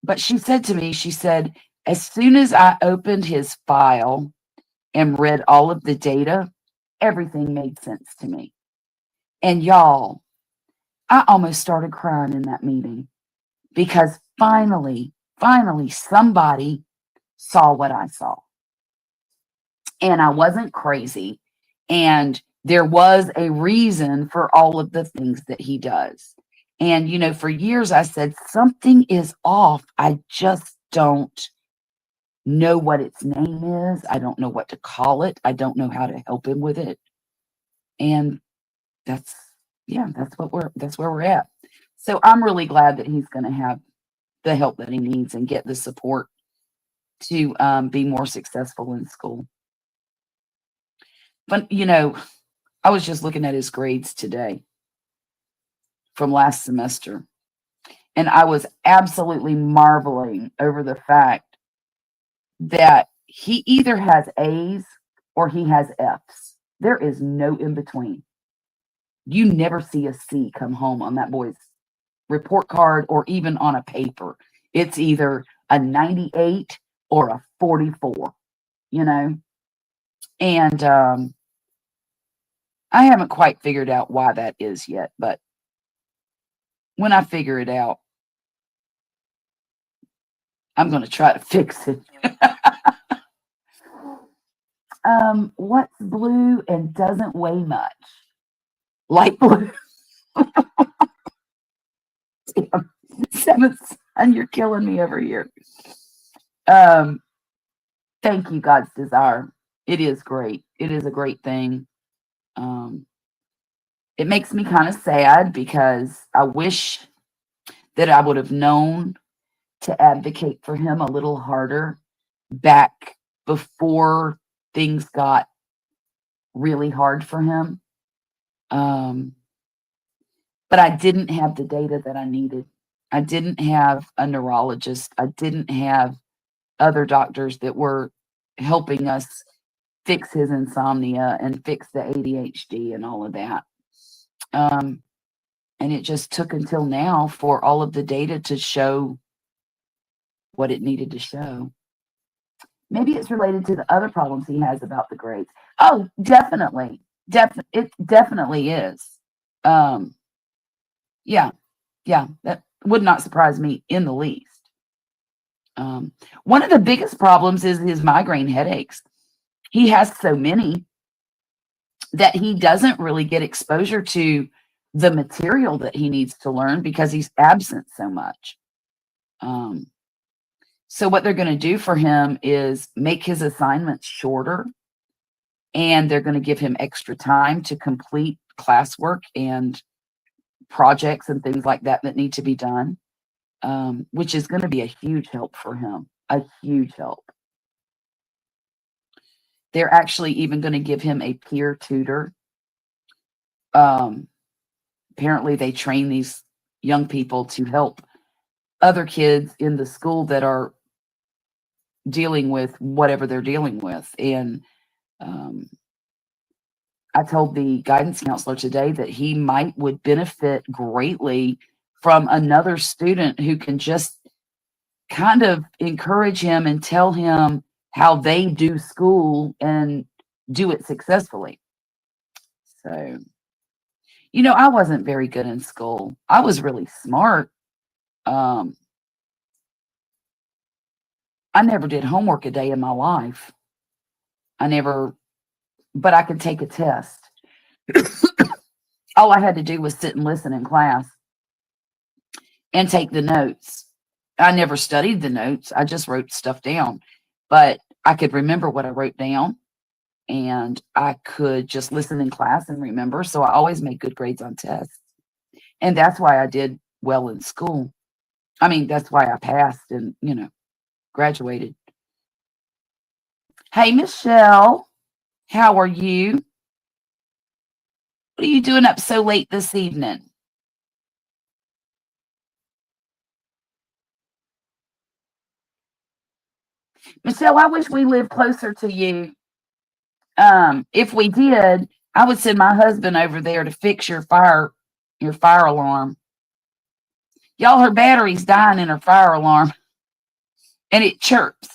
but she said to me, she said, as soon as I opened his file and read all of the data, everything made sense to me. And y'all, I almost started crying in that meeting because finally, somebody saw what I saw. And I wasn't crazy. And there was a reason for all of the things that he does. And, for years I said, something is off. I just don't know what its name is. I don't know what to call it. I don't know how to help him with it. And that's, that's where we're at. So I'm really glad that he's going to have the help that he needs and get the support to be more successful in school. But, I was just looking at his grades today from last semester, and I was absolutely marveling over the fact that he either has A's or he has F's. There is no in between. You never see a C come home on that boy's report card or even on a paper. It's either a 98 or a 44, And I haven't quite figured out why that is yet, but when I figure it out, I'm going to try to fix it. What's blue and doesn't weigh much? Light blue. Seventh son, you're killing me over here. Thank you, God's desire. It is great. It is a great thing. It makes me kind of sad because I wish that I would have known to advocate for him a little harder back before things got really hard for him. But I didn't have the data that I needed. I didn't have a neurologist. I didn't have other doctors that were helping us fix his insomnia and fix the ADHD and all of that. And it just took until now for all of the data to show what it needed to show. Maybe it's related to the other problems he has about the grades. Oh, definitely. It definitely is. Yeah, that would not surprise me in the least. One of the biggest problems is his migraine headaches. He has so many that he doesn't really get exposure to the material that he needs to learn because he's absent so much. So what they're going to do for him is make his assignments shorter, and they're going to give him extra time to complete classwork and projects and things like that that need to be done, which is going to be a huge help for him, a huge help. They're actually even going to give him a peer tutor. Apparently they train these young people to help other kids in the school that are dealing with whatever they're dealing with. And I told the guidance counselor today that he would benefit greatly from another student who can just kind of encourage him and tell him how they do school and do it successfully. So, I wasn't very good in school. I was really smart. I never did homework a day in my life. But I could take a test. All I had to do was sit and listen in class and take the notes. I never studied the notes. I just wrote stuff down. But I could remember what I wrote down, and I could just listen in class and remember. So I always made good grades on tests. And that's why I did well in school. I mean, that's why I passed and, graduated. Hey, Michelle, how are you? What are you doing up so late this evening? Michelle, I wish we lived closer to you. If we did, I would send my husband over there to fix your fire your fire alarm. Y'all, her battery's dying in her fire alarm, and it chirps,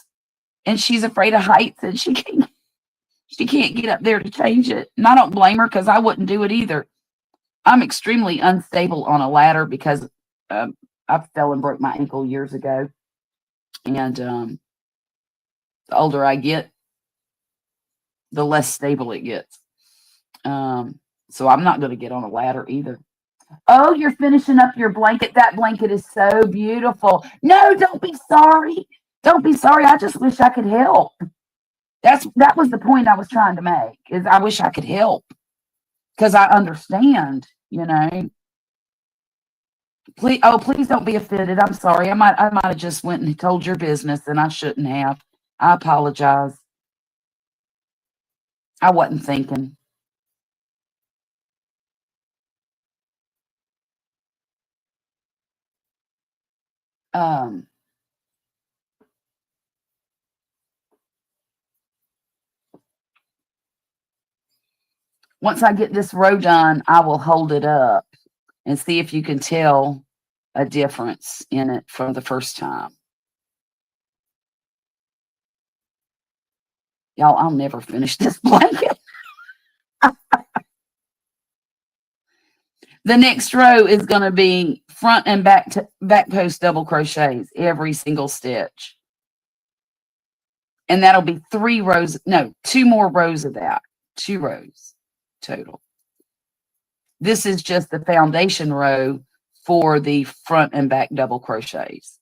and she's afraid of heights, and she can't get up there to change it. And I don't blame her, because I wouldn't do it either. I'm extremely unstable on a ladder because I fell and broke my ankle years ago, and the older I get, the less stable it gets. So I'm not going to get on a ladder either. Oh, you're finishing up your blanket. That blanket is so beautiful. No, don't be sorry. Don't be sorry. I just wish I could help. That was the point I was trying to make, is I wish I could help, because I understand, you know. Please don't be offended. I'm sorry. I might have just went and told your business, and I shouldn't have. I apologize. I wasn't thinking. Once I get this row done, I will hold it up and see if you can tell a difference in it from the first time. Y'all, I'll never finish this blanket. The next row is going to be front and back post double crochets, every single stitch. And that'll be 3 rows. No, 2 more rows of that. 2 rows total. This is just the foundation row for the front and back double crochets.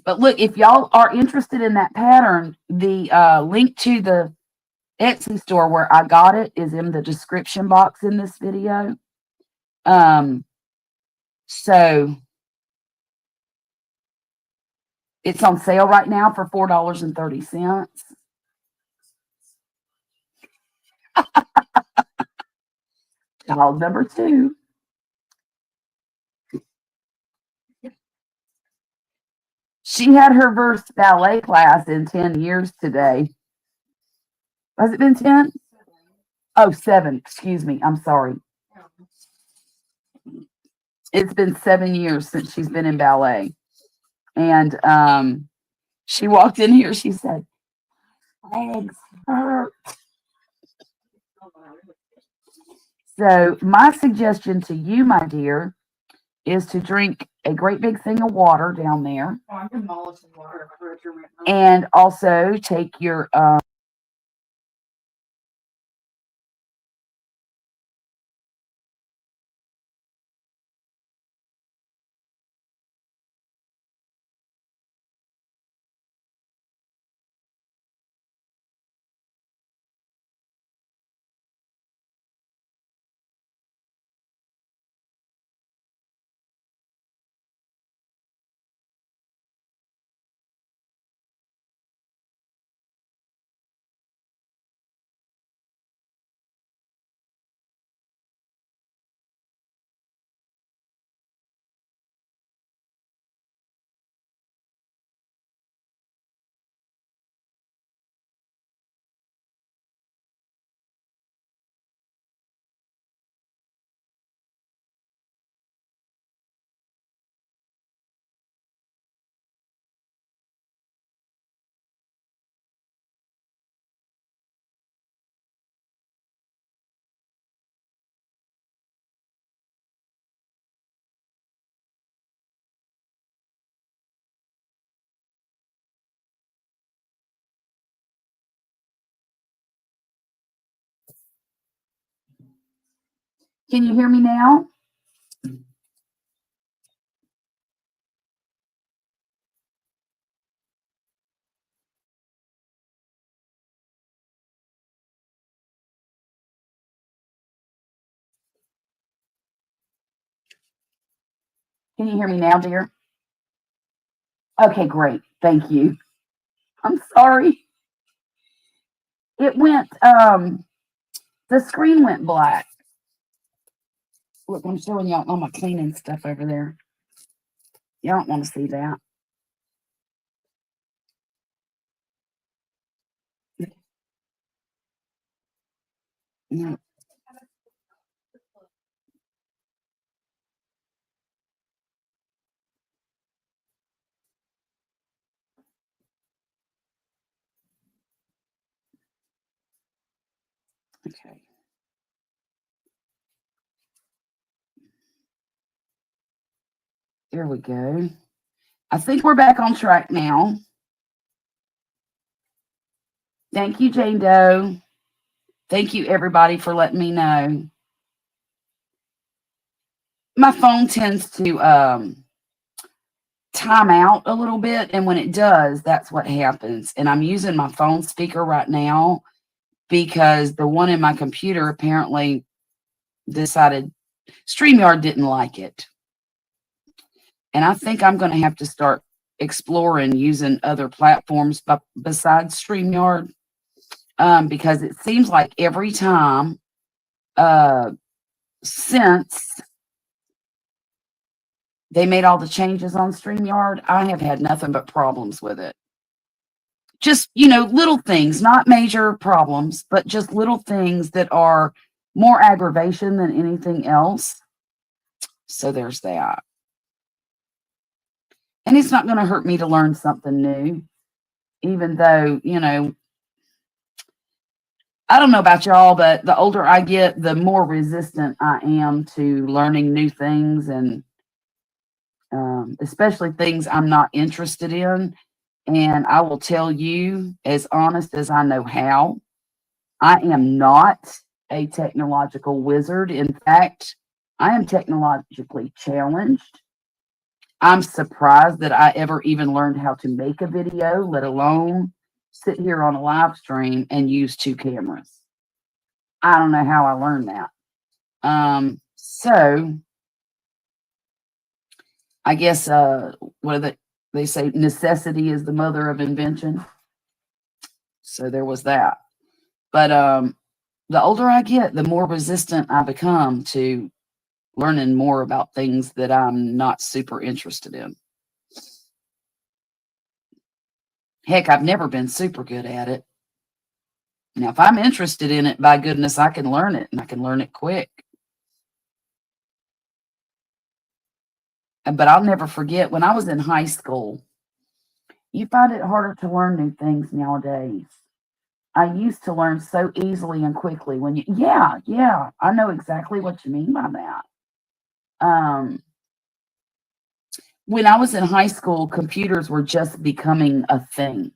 But look, if y'all are interested in that pattern, the link to the Etsy store where I got it is in the description box in this video. So it's on sale right now for $4.30. Child number 2. She had her first ballet class in 10 years today. Has it been 10? Oh, 7. Excuse me. I'm sorry. It's been 7 years since she's been in ballet. And she walked in here. She said, legs hurt. So my suggestion to you, my dear, is to drink a great big thing of water down there. Oh, I'm demolishing water. And also take your Can you hear me now? Can you hear me now, dear? Okay, great. Thank you. I'm sorry. It went, the screen went black. Look, I'm showing y'all all my cleaning stuff over there. Y'all don't want to see that. No. Okay. There we go. I think we're back on track now. Thank you, Jane Doe. Thank you, everybody, for letting me know. My phone tends to time out a little bit, and when it does, that's what happens. And I'm using my phone speaker right now because the one in my computer apparently decided StreamYard didn't like it. And I think I'm going to have to start exploring using other platforms besides StreamYard, because it seems like every time since they made all the changes on StreamYard, I have had nothing but problems with it. Just, little things, not major problems, but just little things that are more aggravation than anything else. So there's that. And it's not going to hurt me to learn something new, even though, I don't know about y'all, but the older I get, the more resistant I am to learning new things, and especially things I'm not interested in. And I will tell you, as honest as I know how, I am not a technological wizard. In fact, I am technologically challenged. I'm surprised that I ever even learned how to make a video, let alone sit here on a live stream and use two cameras. I don't know how I learned that. So I guess what do they say? Necessity is the mother of invention. So there was that. But the older I get, the more resistant I become to learning more about things that I'm not super interested in. Heck, I've never been super good at it. Now, if I'm interested in it, by goodness, I can learn it, and I can learn it quick. But I'll never forget when I was in high school, you find it harder to learn new things nowadays. I used to learn so easily and quickly yeah, I know exactly what you mean by that. When I was in high school, computers were just becoming a thing.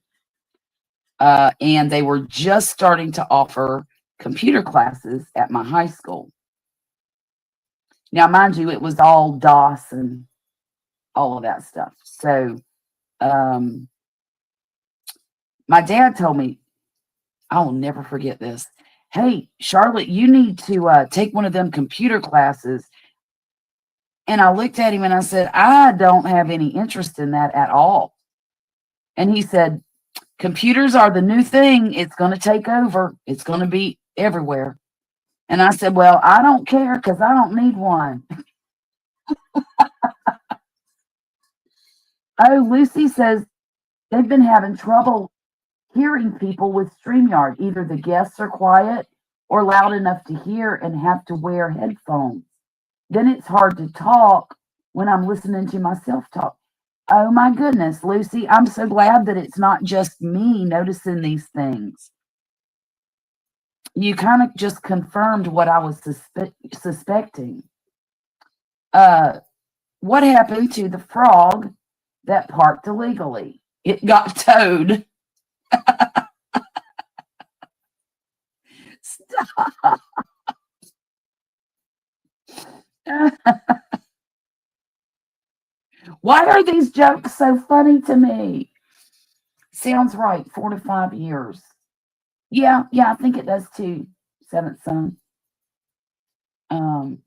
And they were just starting to offer computer classes at my high school. Now, mind you, it was all DOS and all of that stuff. So my dad told me, I will never forget this. Hey, Charlotte, you need to take one of them computer classes. And I looked at him and I said, I don't have any interest in that at all. And he said, computers are the new thing. It's going to take over. It's going to be everywhere. And I said, well, I don't care because I don't need one. Oh, Lucy says they've been having trouble hearing people with StreamYard. Either the guests are quiet or loud enough to hear and have to wear headphones. Then it's hard to talk when I'm listening to myself talk. Oh my goodness, Lucy, I'm so glad that it's not just me noticing these things. You kind of just confirmed what I was suspecting. What happened to the frog that parked illegally? It got towed. Stop. Why are these jokes so funny to me? Sounds right, 4 to 5 years. Yeah, I think it does too, seventh son. My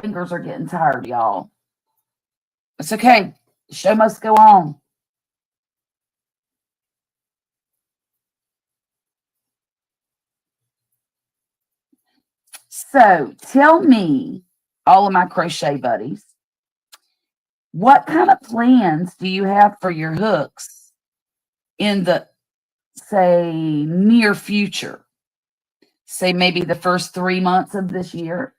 fingers are getting tired, y'all. It's okay. The show must go on. So tell me, all of my crochet buddies, what kind of plans do you have for your hooks in the, say, near future? Say maybe the first 3 months of this year?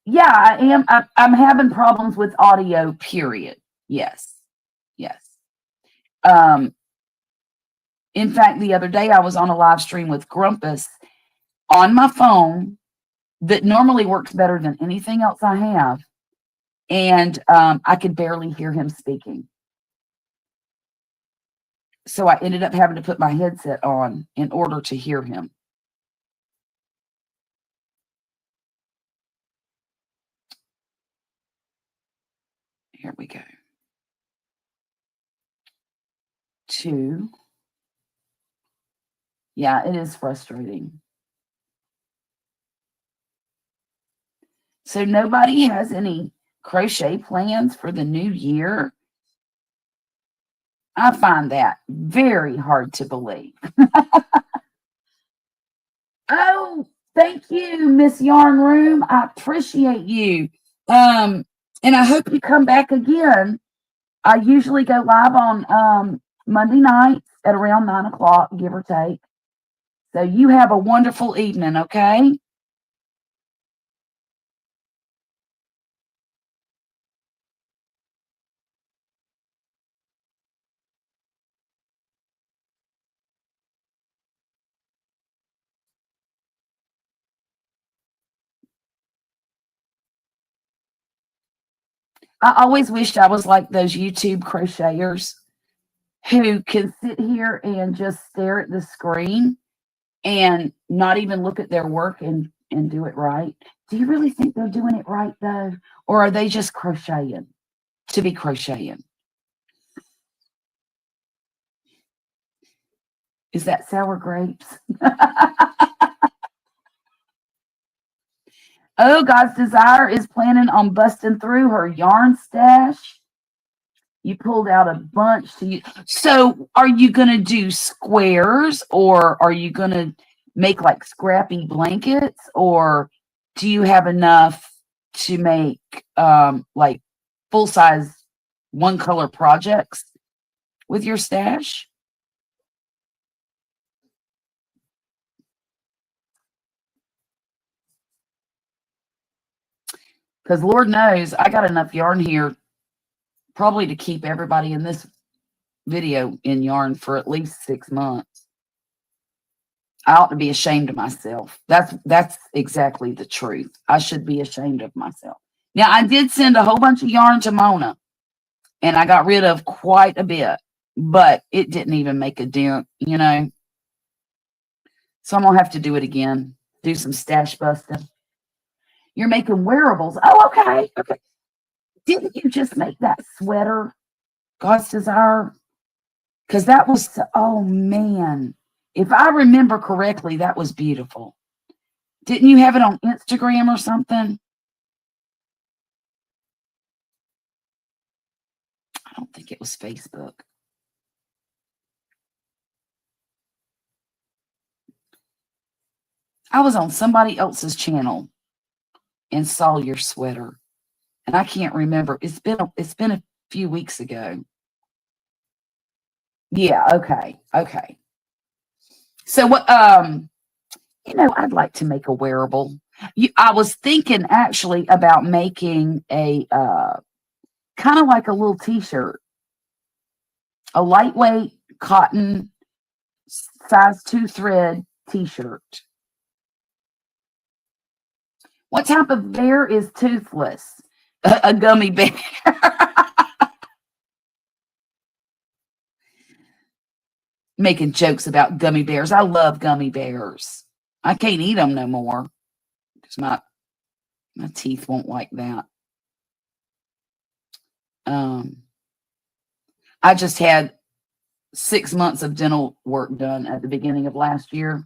Yeah, I am. I'm having problems with audio, period. Yes. Yes. Um, in fact, the other day I was on a live stream with Grumpus on my phone that normally works better than anything else I have. And I could barely hear him speaking. So I ended up having to put my headset on in order to hear him. Here we go. 2. Yeah, it is frustrating. So nobody has any crochet plans for the new year? I find that very hard to believe. Oh, thank you, Miss Yarn Room. I appreciate you. And I hope you come back again. I usually go live on Monday nights at around 9 o'clock, give or take. So you have a wonderful evening, okay? I always wished I was like those YouTube crocheters who can sit here and just stare at the screen and not even look at their work and do it right. Do you really think they're doing it right though? Or are they just crocheting to be crocheting? Is that sour grapes? Oh, God's Desire is planning on busting through her yarn stash. You pulled out a bunch to use. So are you going to do squares, or are you going to make like scrappy blankets, or do you have enough to make like full-size one color projects with your stash? Because Lord knows I got enough yarn here probably to keep everybody in this video in yarn for at least 6 months. I ought to be ashamed of myself. That's exactly the truth. I should be ashamed of myself. Now, I did send a whole bunch of yarn to Mona, and I got rid of quite a bit, but it didn't even make a dent, you know. So I'm going to have to do it again, do some stash busting. You're making wearables. Oh, okay. Okay. Didn't you just make that sweater, God's Desire? Because that was, oh man, if I remember correctly, that was beautiful. Didn't you have it on Instagram or something? I don't think it was Facebook. I was on somebody else's channel and saw your sweater, and I can't remember. It's been a few weeks ago. Yeah. Okay. Okay. So what? I'd like to make a wearable. I was thinking actually about making a kind of like a little T-shirt, a lightweight cotton size 2 thread T-shirt. What type of bear is toothless? A gummy bear. Making jokes about gummy bears. I love gummy bears. I can't eat them no more because my teeth won't like that. I just had 6 months of dental work done at the beginning of last year.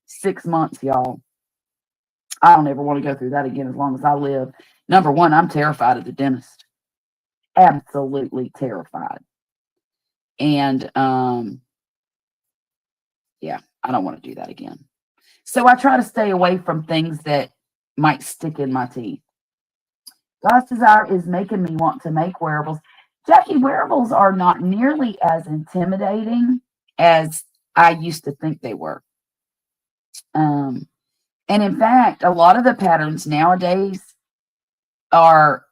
6 months, y'all. I don't ever want to go through that again as long as I live. Number one, I'm terrified of the dentist. Absolutely terrified. And yeah, I don't want to do that again. So I try to stay away from things that might stick in my teeth. God's desire is making me want to make wearables. Jackie, wearables are not nearly as intimidating as I used to think they were. And in fact, a lot of the patterns nowadays are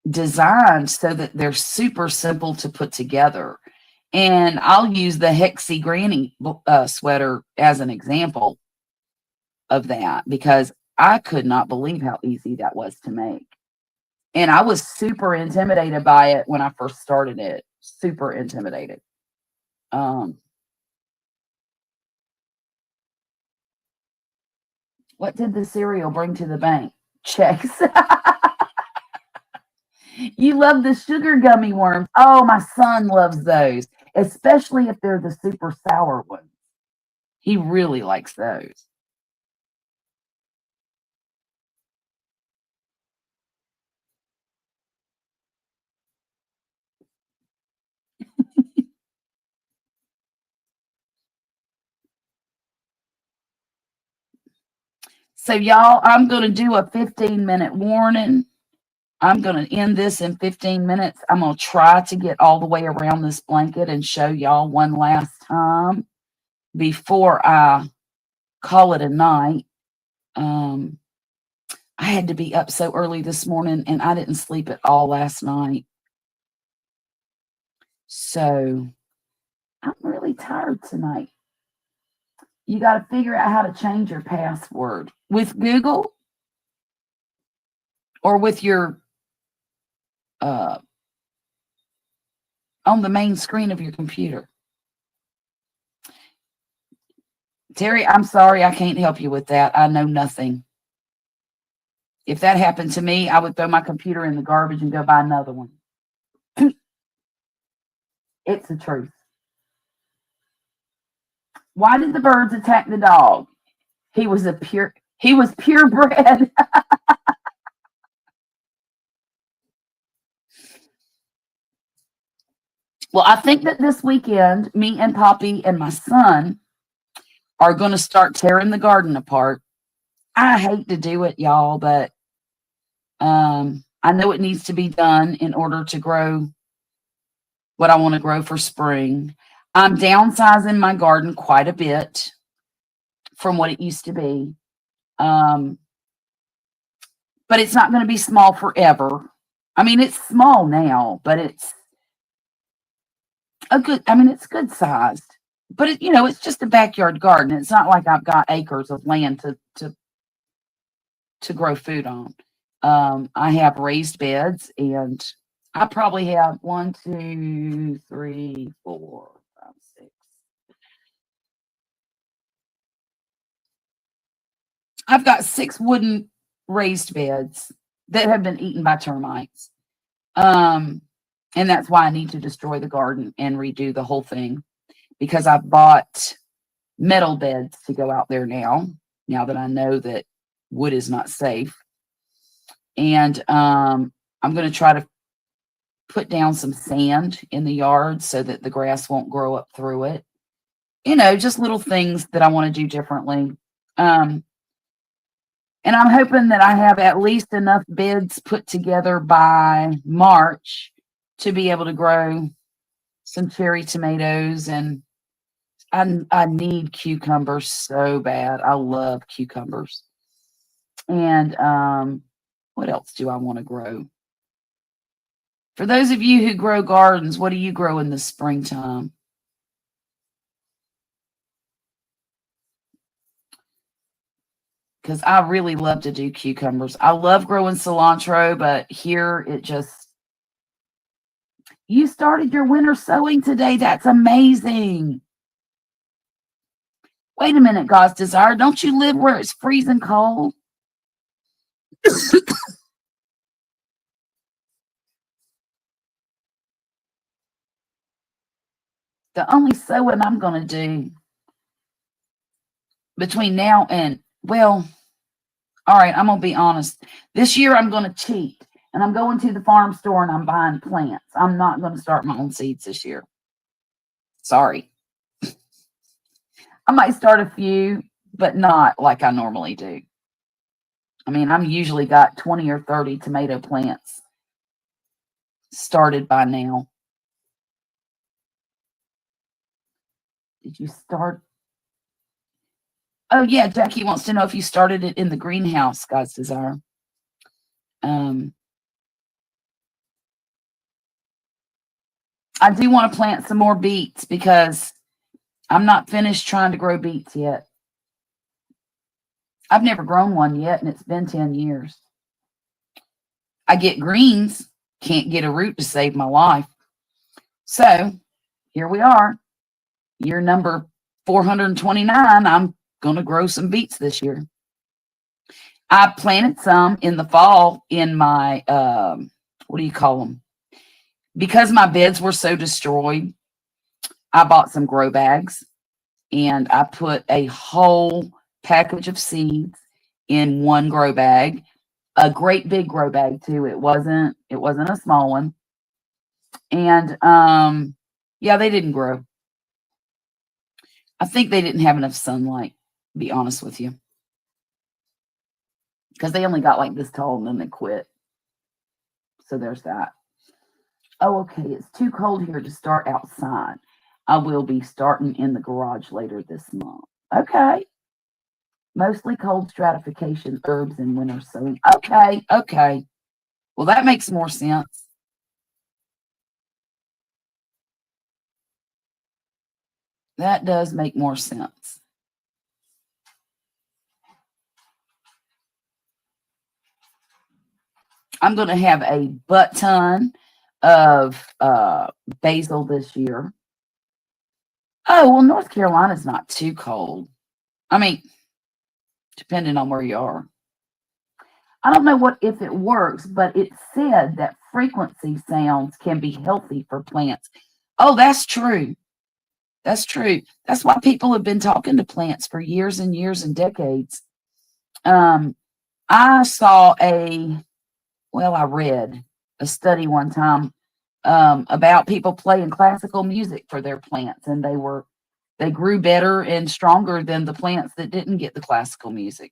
designed so that they're super simple to put together. And I'll use the Hexy Granny sweater as an example of that, because I could not believe how easy that was to make. And I was super intimidated by it when I first started it. Super intimidated. What did the cereal bring to the bank? Checks. You love the sugar gummy worms. Oh, my son loves those, especially if they're the super sour ones. He really likes those. So, y'all, I'm going to do a 15-minute warning. I'm going to end this in 15 minutes. I'm going to try to get all the way around this blanket and show y'all one last time before I call it a night. I had to be up so early this morning, and I didn't sleep at all last night. So I'm really tired tonight. You got to figure out how to change your password with Google or with your on the main screen of your computer. Terry, I'm sorry, I can't help you with that. I know nothing. If that happened to me, I would throw my computer in the garbage and go buy another one. It's the truth. Why did the birds attack the dog? He was purebred. Well, I think that this weekend, me and Poppy and my son are going to start tearing the garden apart. I hate to do it, y'all, but I know it needs to be done in order to grow what I want to grow for spring. I'm downsizing my garden quite a bit from what it used to be. But it's not going to be small forever. I mean, it's small now, but it's it's good sized. But it's just a backyard garden. It's not like I've got acres of land to grow food on. I have raised beds, and I probably have 1, 2, 3, 4, 5, 6. I've got 6 wooden raised beds that have been eaten by termites. And that's why I need to destroy the garden and redo the whole thing, because I've bought metal beds to go out there now that I know that wood is not safe. And I'm going to try to put down some sand in the yard so that the grass won't grow up through it. Just little things that I want to do differently. And I'm hoping that I have at least enough beds put together by March to be able to grow some cherry tomatoes. And I need cucumbers so bad. I love cucumbers. And what else do I want to grow? For those of you who grow gardens, what do you grow in the springtime? Because I really love to do cucumbers. I love growing cilantro, but here it just... You started your winter sowing today. That's amazing. Wait a minute, God's desire. Don't you live where it's freezing cold? The only sewing I'm going to do between now and, well, all right, I'm going to be honest. This year I'm going to cheat, and I'm going to the farm store and I'm buying plants. I'm not going to start my own seeds this year. Sorry. I might start a few, but not like I normally do. I mean, I'm usually got 20 or 30 tomato plants started by now. Did you start? Oh, yeah, Jackie wants to know if you started it in the greenhouse, God's Desire. I do want to plant some more beets because I'm not finished trying to grow beets yet. I've never grown one yet, and it's been 10 years. I get greens, can't get a root to save my life. So here we are, year number 429. I'm going to grow some beets this year. I planted some in the fall in my, what do you call them? Because my beds were so destroyed, I bought some grow bags and I put a whole package of seeds in one grow bag, a great big grow bag too. It wasn't a small one. And yeah, they didn't grow. I think they didn't have enough sunlight, to be honest with you. Because they only got like this tall and then they quit. So there's that. Oh, okay. It's too cold here to start outside. I will be starting in the garage later this month. Okay. Mostly cold stratification, herbs, and winter sowing. Okay. Okay. Well, that makes more sense. That does make more sense. I'm going to have a butt ton of basil this year. Oh, well, North Carolina's not too cold. I mean, depending on where you are. I don't know if it works, but it said that frequency sounds can be healthy for plants. Oh, that's true. That's true. That's why people have been talking to plants for years and years and decades. I saw I read a study one time about people playing classical music for their plants, and they grew better and stronger than the plants that didn't get the classical music.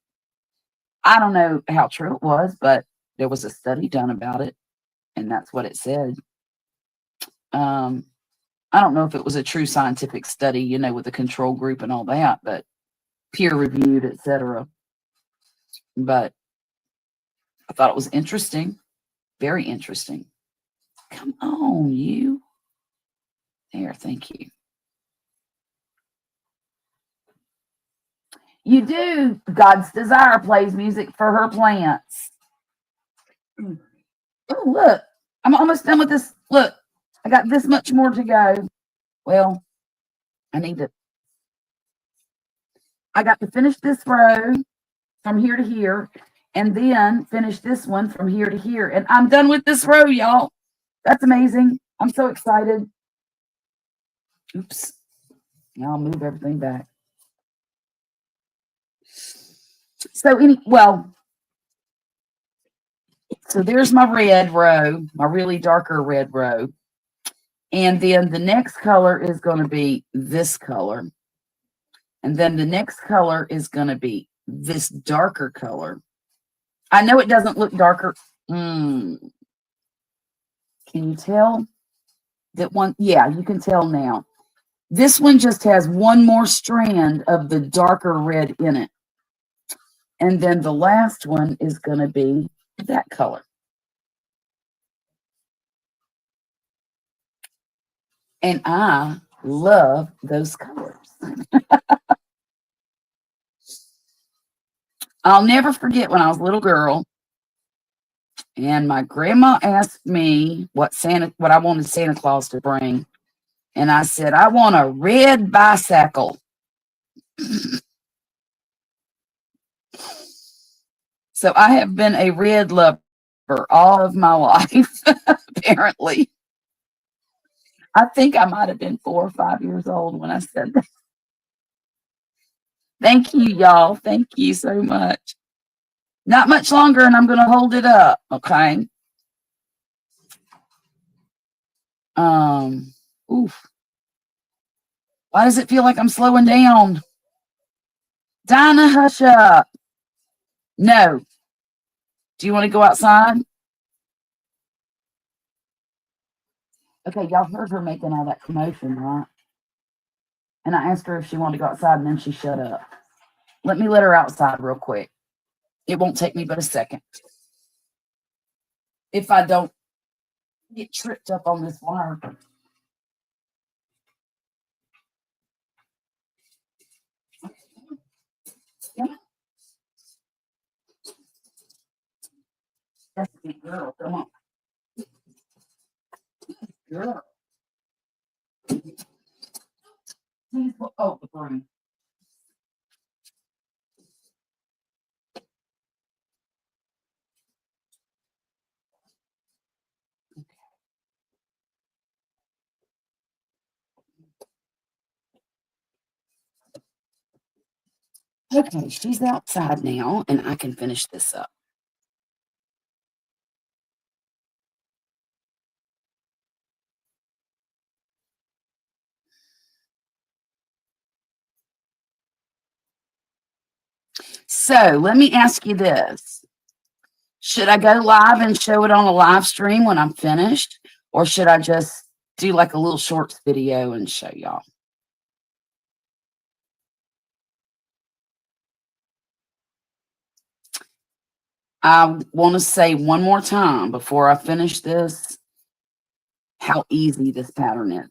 I don't know how true it was, but there was a study done about it, and that's what it said. I don't know if it was a true scientific study, with a control group and all that, but peer reviewed, etc. But I thought it was interesting, very interesting. Come on, you. There, thank you. You do. God's Desire plays music for her plants. Oh, look. I'm almost done with this. Look, I got this much more to go. Well, I got to finish this row from here to here, and then finish this one from here to here. And I'm done with this row, y'all. That's amazing. I'm so excited. Oops. Now I'll move everything back. So so there's my red row, my really darker red row. And then the next color is going to be this color. And then the next color is going to be this darker color. I know it doesn't look darker. Can you tell that one? Yeah, you can tell now. This one just has one more strand of the darker red in it. And then the last one is going to be that color. And I love those colors. I'll never forget when I was a little girl and my grandma asked me what I wanted Santa Claus to bring. And I said, I want a red bicycle. So I have been a red lover all of my life, apparently. I think I might have been 4 or 5 years old when I said that. Thank you, y'all. Thank you so much. Not much longer, and I'm going to hold it up, okay? Oof. Why does it feel like I'm slowing down? Dinah, hush up. No. Do you want to go outside? Okay, y'all heard her making all that commotion, right? And I asked her if she wanted to go outside, and then she shut up. Let me let her outside real quick. It won't take me but a second. If I don't get tripped up on this wire. That's a good girl. Come on. Girl. Oh, the broom. Okay, she's outside now, and I can finish this up. So let me ask you this. Should I go live and show it on a live stream when I'm finished? Or should I just do like a little shorts video and show y'all? I want to say one more time before I finish this how easy this pattern is.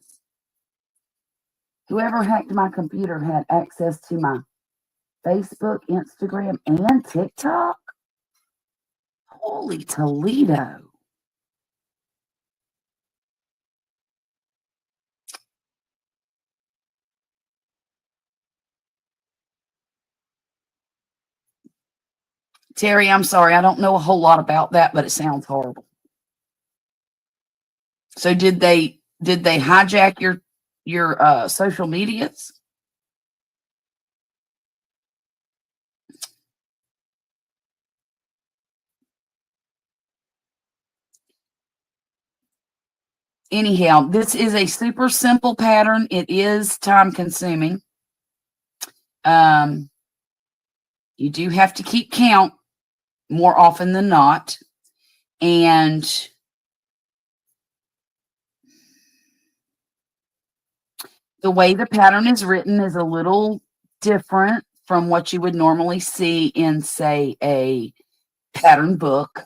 Whoever hacked my computer had access to my Facebook, Instagram, and TikTok. Holy Toledo. Terry, I'm sorry. I don't know a whole lot about that, but it sounds horrible. So did they hijack your social medias? Anyhow, this is a super simple pattern. It is time consuming. You do have to keep count more often than not. And the way the pattern is written is a little different from what you would normally see in, say, a pattern book,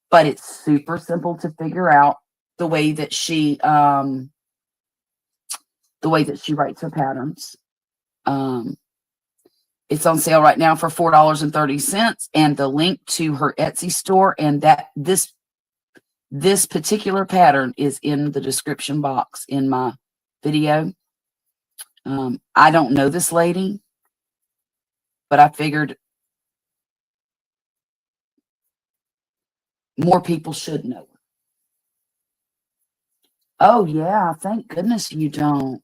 but it's super simple to figure out the way that she writes her patterns. It's on sale right now for $4.30, and the link to her Etsy store and that this particular pattern is in the description box in my video. I don't know this lady, but I figured more people should know her. Oh, yeah. Thank goodness you don't.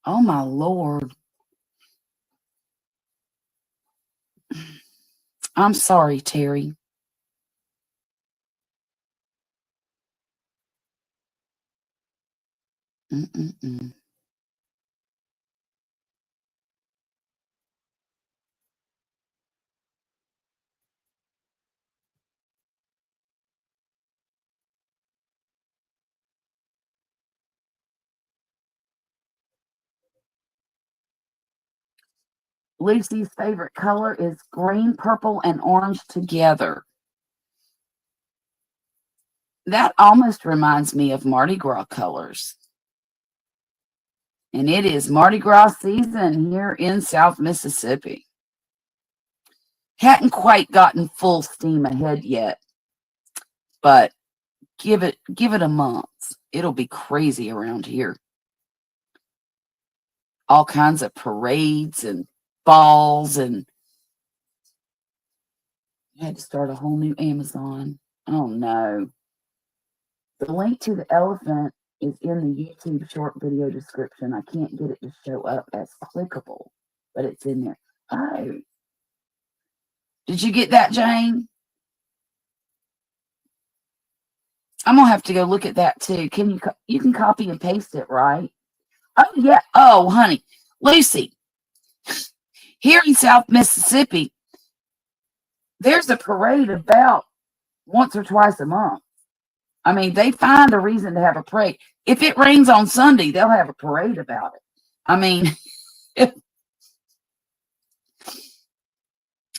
Oh, my Lord. I'm sorry, Terry. Lucy's favorite color is green, purple, and orange together. That almost reminds me of Mardi Gras colors. And it is Mardi Gras season here in South Mississippi. Hadn't quite gotten full steam ahead yet, but give it a month. It'll be crazy around here. All kinds of parades and balls, and I had to start a whole new Amazon. Oh no. The link to the elephant is in the YouTube short video description. I can't get it to show up as clickable, but it's in there. Oh. Did you get that, Jane? I'm going to have to go look at that too. You can copy and paste it, right? Oh, yeah. Oh, honey. Lucy, Here in South Mississippi, there's a parade about once or twice a month. I mean, they find a reason to have a parade. If it rains on Sunday, they'll have a parade about it. I mean,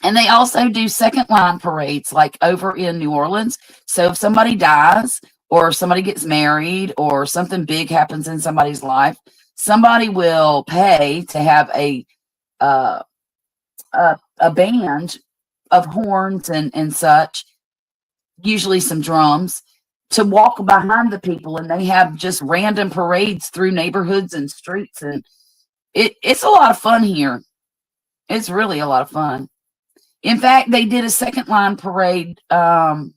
and they also do second line parades like over in New Orleans. So if somebody dies or somebody gets married or something big happens in somebody's life, somebody will pay to have a band of horns and such, usually some drums, to walk behind the people, and they have just random parades through neighborhoods and streets, and it's a lot of fun here. It's really a lot of fun. In fact, they did a second line parade. There's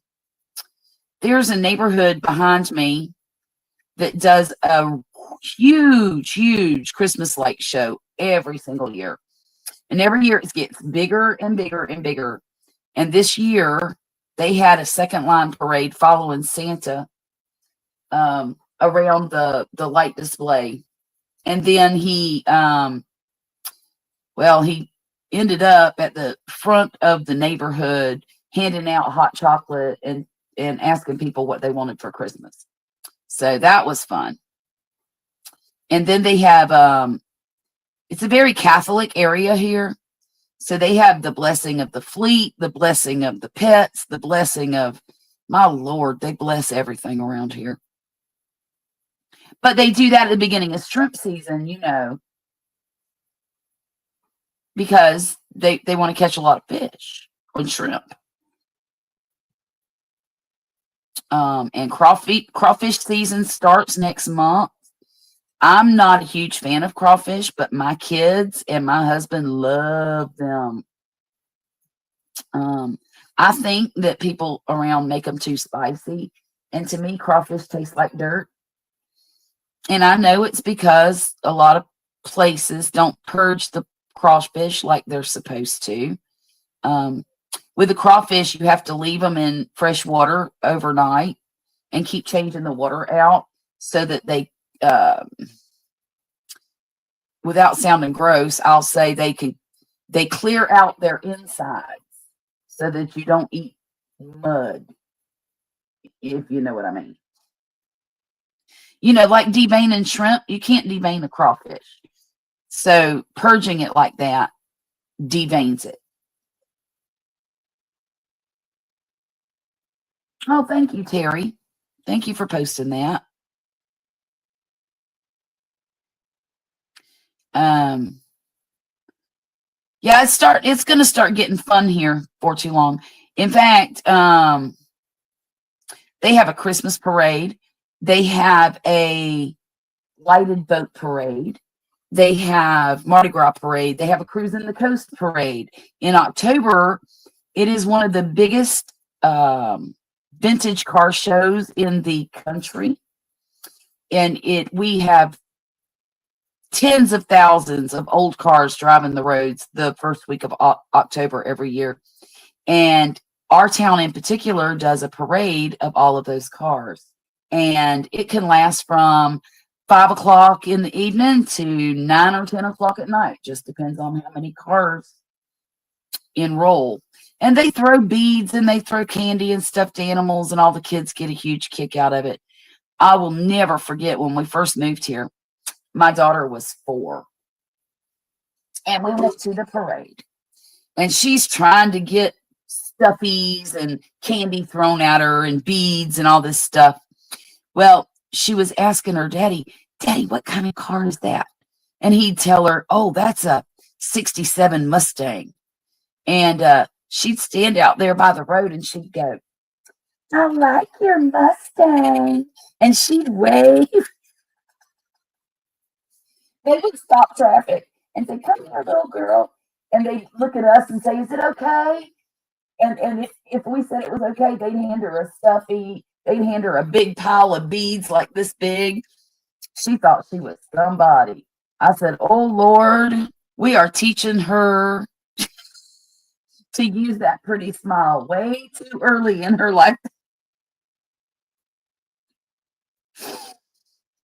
a neighborhood behind me that does a huge Christmas light show every single year. And every year it gets bigger and bigger and bigger. And this year they had a second line parade following Santa around the light display. And then he ended up at the front of the neighborhood handing out hot chocolate and asking people what they wanted for Christmas. So that was fun. And then they have it's a very Catholic area here. So they have the blessing of the fleet, the blessing of the pets, the blessing of, my Lord, they bless everything around here. But they do that at the beginning of shrimp season, because they want to catch a lot of fish or shrimp. And crawfish season starts next month. I'm not a huge fan of crawfish, but my kids and my husband love them. I think that people around make them too spicy. And to me, crawfish taste like dirt. And I know it's because a lot of places don't purge the crawfish like they're supposed to. With the crawfish, you have to leave them in fresh water overnight and keep changing the water out so that they, without sounding gross, I'll say they clear out their insides so that you don't eat mud, if you know what I mean. Like deveining shrimp, you can't devein a crawfish. So purging it like that deveins it. Oh, thank you, Terry. Thank you for posting that. Yeah, it's going to start getting fun here for too long. In fact, they have a Christmas parade. They have a lighted boat parade. They have Mardi Gras parade. They have a Cruise in the Coast parade. In October, it is one of the biggest vintage car shows in the country. And we have tens of thousands of old cars driving the roads the first week of October every year. And our town in particular does a parade of all of those cars. And it can last from 5 o'clock in the evening to 9 or 10 o'clock at night. Just depends on how many cars enroll. And they throw beads and they throw candy and stuffed animals, and all the kids get a huge kick out of it. I will never forget when we first moved here. My daughter was 4. And we went to the parade. And she's trying to get stuffies and candy thrown at her and beads and all this stuff. Well, she was asking her daddy, what kind of car is that? And he'd tell her, oh, that's a 67 Mustang. And she'd stand out there by the road and she'd go, I like your Mustang. And she'd wave. They would stop traffic and say, come here, little girl. And they'd look at us and say, is it okay? And if we said it was okay, they'd hand her a stuffy. They'd hand her a big pile of beads like this big. She thought she was somebody. I said, oh, Lord, we are teaching her to use that pretty smile way too early in her life.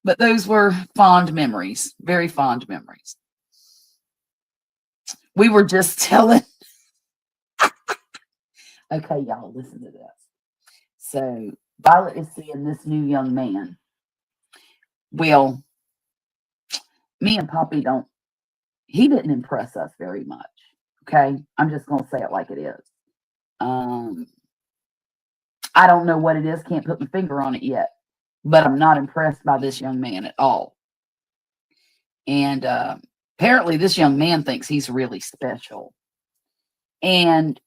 But those were fond memories, very fond memories. we were just telling. Okay, y'all, listen to this. So Violet is seeing this new young man. Well, me and Poppy he didn't impress us very much. Okay, I'm just gonna say it like it is. I don't know what it is, can't put my finger on it yet, but I'm not impressed by this young man at all. And apparently this young man thinks he's really special. And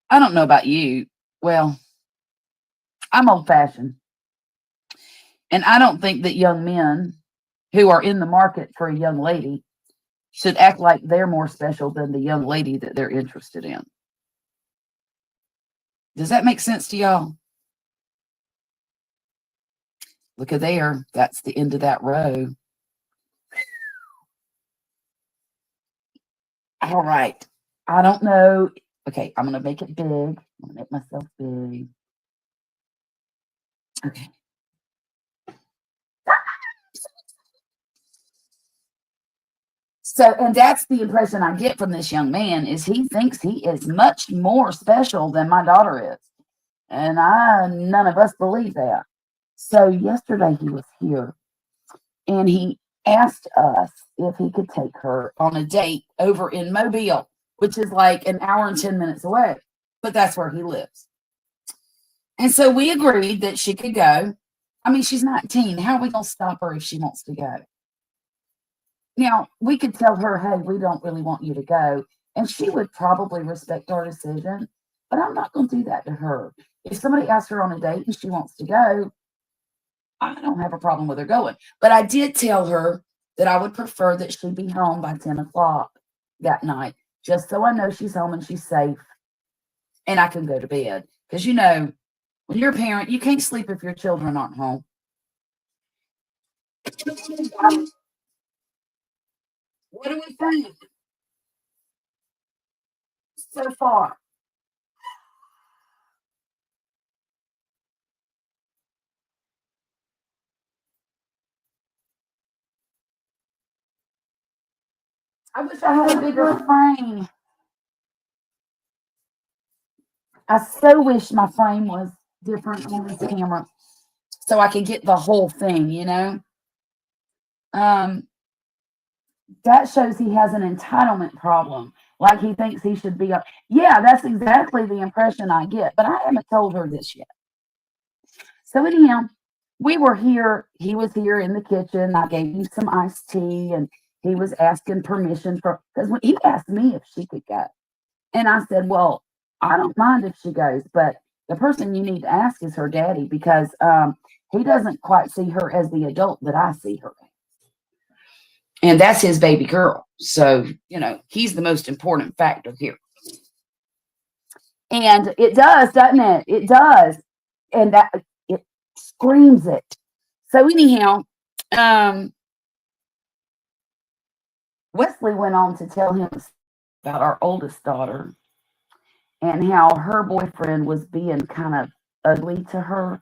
I don't know about you. Well, I'm old fashioned. And I don't think that young men who are in the market for a young lady should act like they're more special than the young lady that they're interested in. Does that make sense to y'all? Look at there. That's the end of that row. All right. I don't know. Okay, I'm going to make it big. I'm going to make myself big. Okay. So, and that's the impression I get from this young man is he thinks he is much more special than my daughter is. And none of us believe that. So yesterday he was here and he asked us if he could take her on a date over in Mobile, which is like an hour and 10 minutes away, but that's where he lives. And so we agreed that she could go. I mean, she's 19. How are we going to stop her if she wants to go? Now, we could tell her, hey, we don't really want you to go. And she would probably respect our decision. But I'm not going to do that to her. If somebody asks her on a date and she wants to go, I don't have a problem with her going. But I did tell her that I would prefer that she be home by 10 o'clock that night, just so I know she's home and she's safe and I can go to bed. Because, you know, when you're a parent, you can't sleep if your children aren't home. What do we think so far? I wish I had a bigger frame. I so wish my frame was different on this camera so I could get the whole thing, you know? That shows he has an entitlement problem. Like he thinks he should be up. Yeah, that's exactly the impression I get, but I haven't told her this yet. So anyhow, we were here. He was here in the kitchen. I gave him some iced tea and he was asking permission because he asked me if she could go. And I said, well, I don't mind if she goes, but the person you need to ask is her daddy because he doesn't quite see her as the adult that I see her as. And that's his baby girl. So, you know, he's the most important factor here. And it does, doesn't it? It does. And that it screams it. So anyhow, Wesley went on to tell him about our oldest daughter and how her boyfriend was being kind of ugly to her.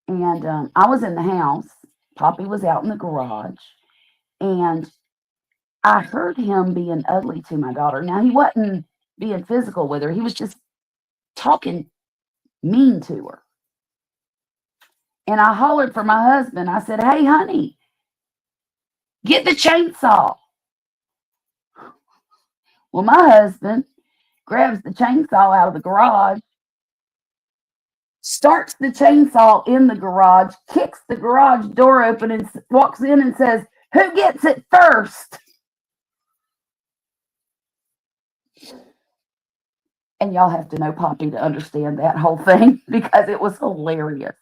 And I was in the house. Poppy was out in the garage. And I heard him being ugly to my daughter. Now, he wasn't being physical with her. He was just talking mean to her. And I hollered for my husband. I said, hey, honey, get the chainsaw. Well, my husband grabs the chainsaw out of the garage, starts the chainsaw in the garage, kicks the garage door open and walks in and says, who gets it first? And y'all have to know Poppy to understand that whole thing because it was hilarious.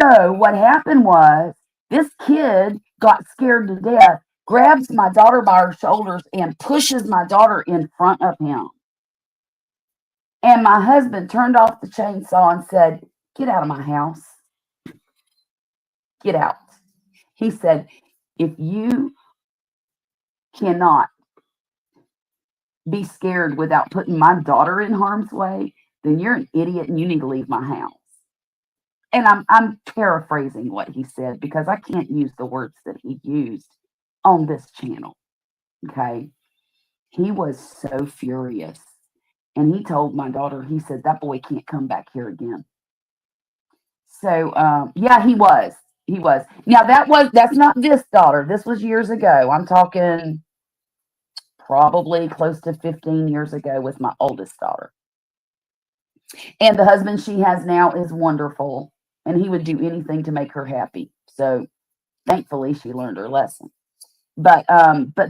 So what happened was this kid got scared to death, grabs my daughter by her shoulders and pushes my daughter in front of him. And my husband turned off the chainsaw and said, get out of my house. Get out. He said, if you cannot be scared without putting my daughter in harm's way, then you're an idiot and you need to leave my house. And I'm paraphrasing what he said because I can't use the words that he used on this channel. Okay. He was so furious. And he told my daughter, he said, that boy can't come back here again. So, yeah, he was. He was. Now, that's not this daughter. This was years ago. I'm talking probably close to 15 years ago with my oldest daughter. And the husband she has now is wonderful. And he would do anything to make her happy. So, thankfully, she learned her lesson. But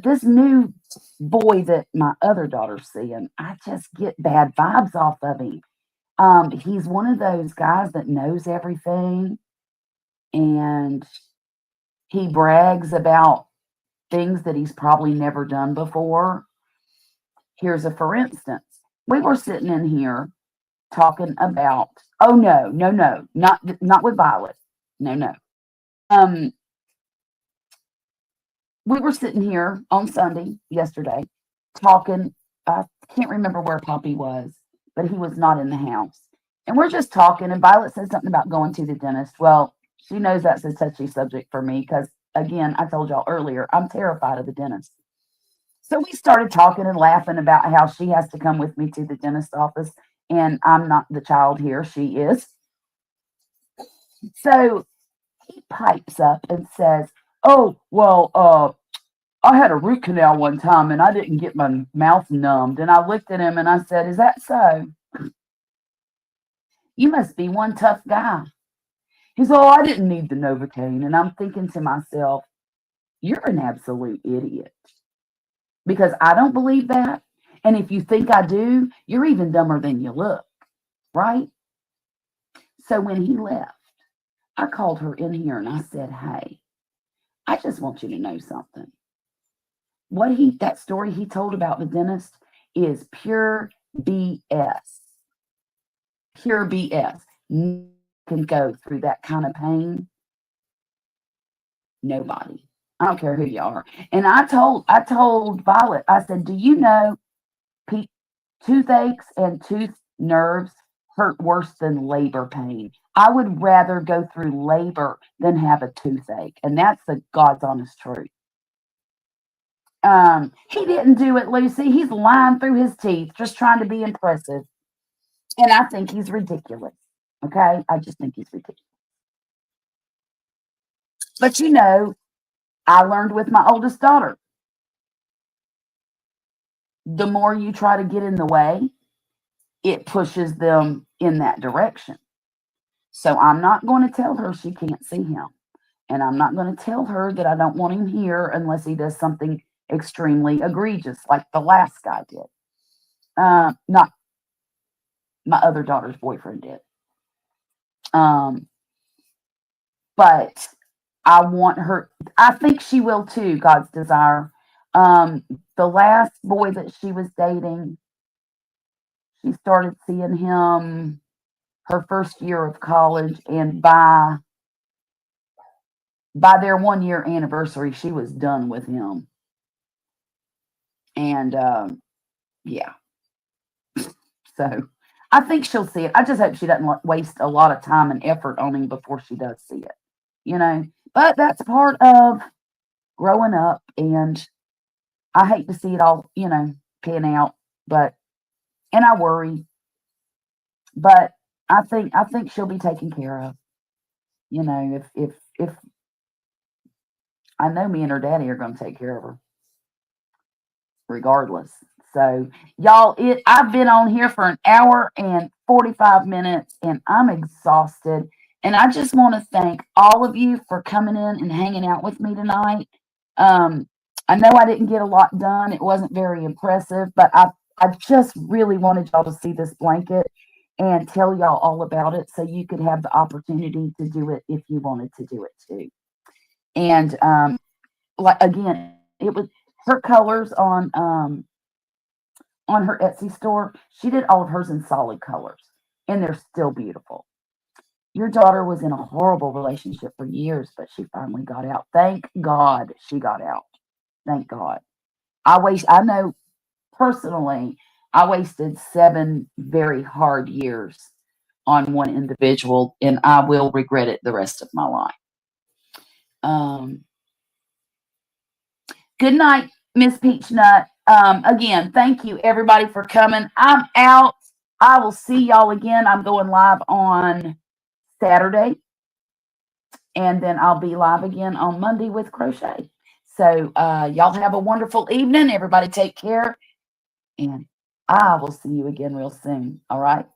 this new boy that my other daughter's seeing, I just get bad vibes off of him. He's one of those guys that knows everything, and he brags about things that he's probably never done before. Here's a for instance. We were sitting in here talking about, oh no, no, no, not with Violet. No, no. We were sitting here on Sunday yesterday talking. I can't remember where Poppy was, but he was not in the house. And we're just talking, and Violet said something about going to the dentist. Well, she knows that's a touchy subject for me because, again, I told y'all earlier, I'm terrified of the dentist. So we started talking and laughing about how she has to come with me to the dentist office, and I'm not the child here, she is. So he pipes up and says, oh, well, I had a root canal one time and I didn't get my mouth numbed. And I looked at him and I said, is that so? You must be one tough guy. He said, oh, I didn't need the Novocaine. And I'm thinking to myself, you're an absolute idiot. Because I don't believe that. And if you think I do, you're even dumber than you look. Right? So when he left, I called her in here and I said, hey, I just want you to know something. That story he told about the dentist is pure BS. Pure BS. Nobody can go through that kind of pain. Nobody. I don't care who you are. And I told Violet, I said, do you know toothaches and tooth nerves hurt worse than labor pain? I would rather go through labor than have a toothache. And that's the God's honest truth. He didn't do it, Lucy. He's lying through his teeth, just trying to be impressive. And I think he's ridiculous. Okay? I just think he's ridiculous. But I learned with my oldest daughter, the more you try to get in the way, it pushes them in that direction. So I'm not going to tell her she can't see him. And I'm not going to tell her that I don't want him here unless he does something extremely egregious like the last guy did. Not my other daughter's boyfriend did. But I want her, I think she will too, God's desire. The last boy that she was dating, she started seeing him her first year of college, and by their 1 year anniversary, she was done with him. And yeah. So I think she'll see it. I just hope she doesn't waste a lot of time and effort on him before she does see it, But that's part of growing up, and I hate to see it all, pan out. And I worry. But I think she'll be taken care of. If I know me and her daddy are going to take care of her, regardless. So, y'all, I've been on here for an hour and 45 minutes, and I'm exhausted. And I just want to thank all of you for coming in and hanging out with me tonight. I know I didn't get a lot done. It wasn't very impressive, but I just really wanted y'all to see this blanket and tell y'all all about it so you could have the opportunity to do it if you wanted to do it too. And again, it was her colors on her Etsy store. She did all of hers in solid colors, and they're still beautiful. Your daughter was in a horrible relationship for years, but she finally got out. Thank God she got out. Thank God. I know personally, I wasted 7 very hard years on one individual, and I will regret it the rest of my life. Good night, Miss Peachnut. Again, thank you everybody for coming. I'm out. I will see y'all again. I'm going live on Saturday, and then I'll be live again on Monday with Crochet. So y'all have a wonderful evening. Everybody take care, and I will see you again real soon. All right.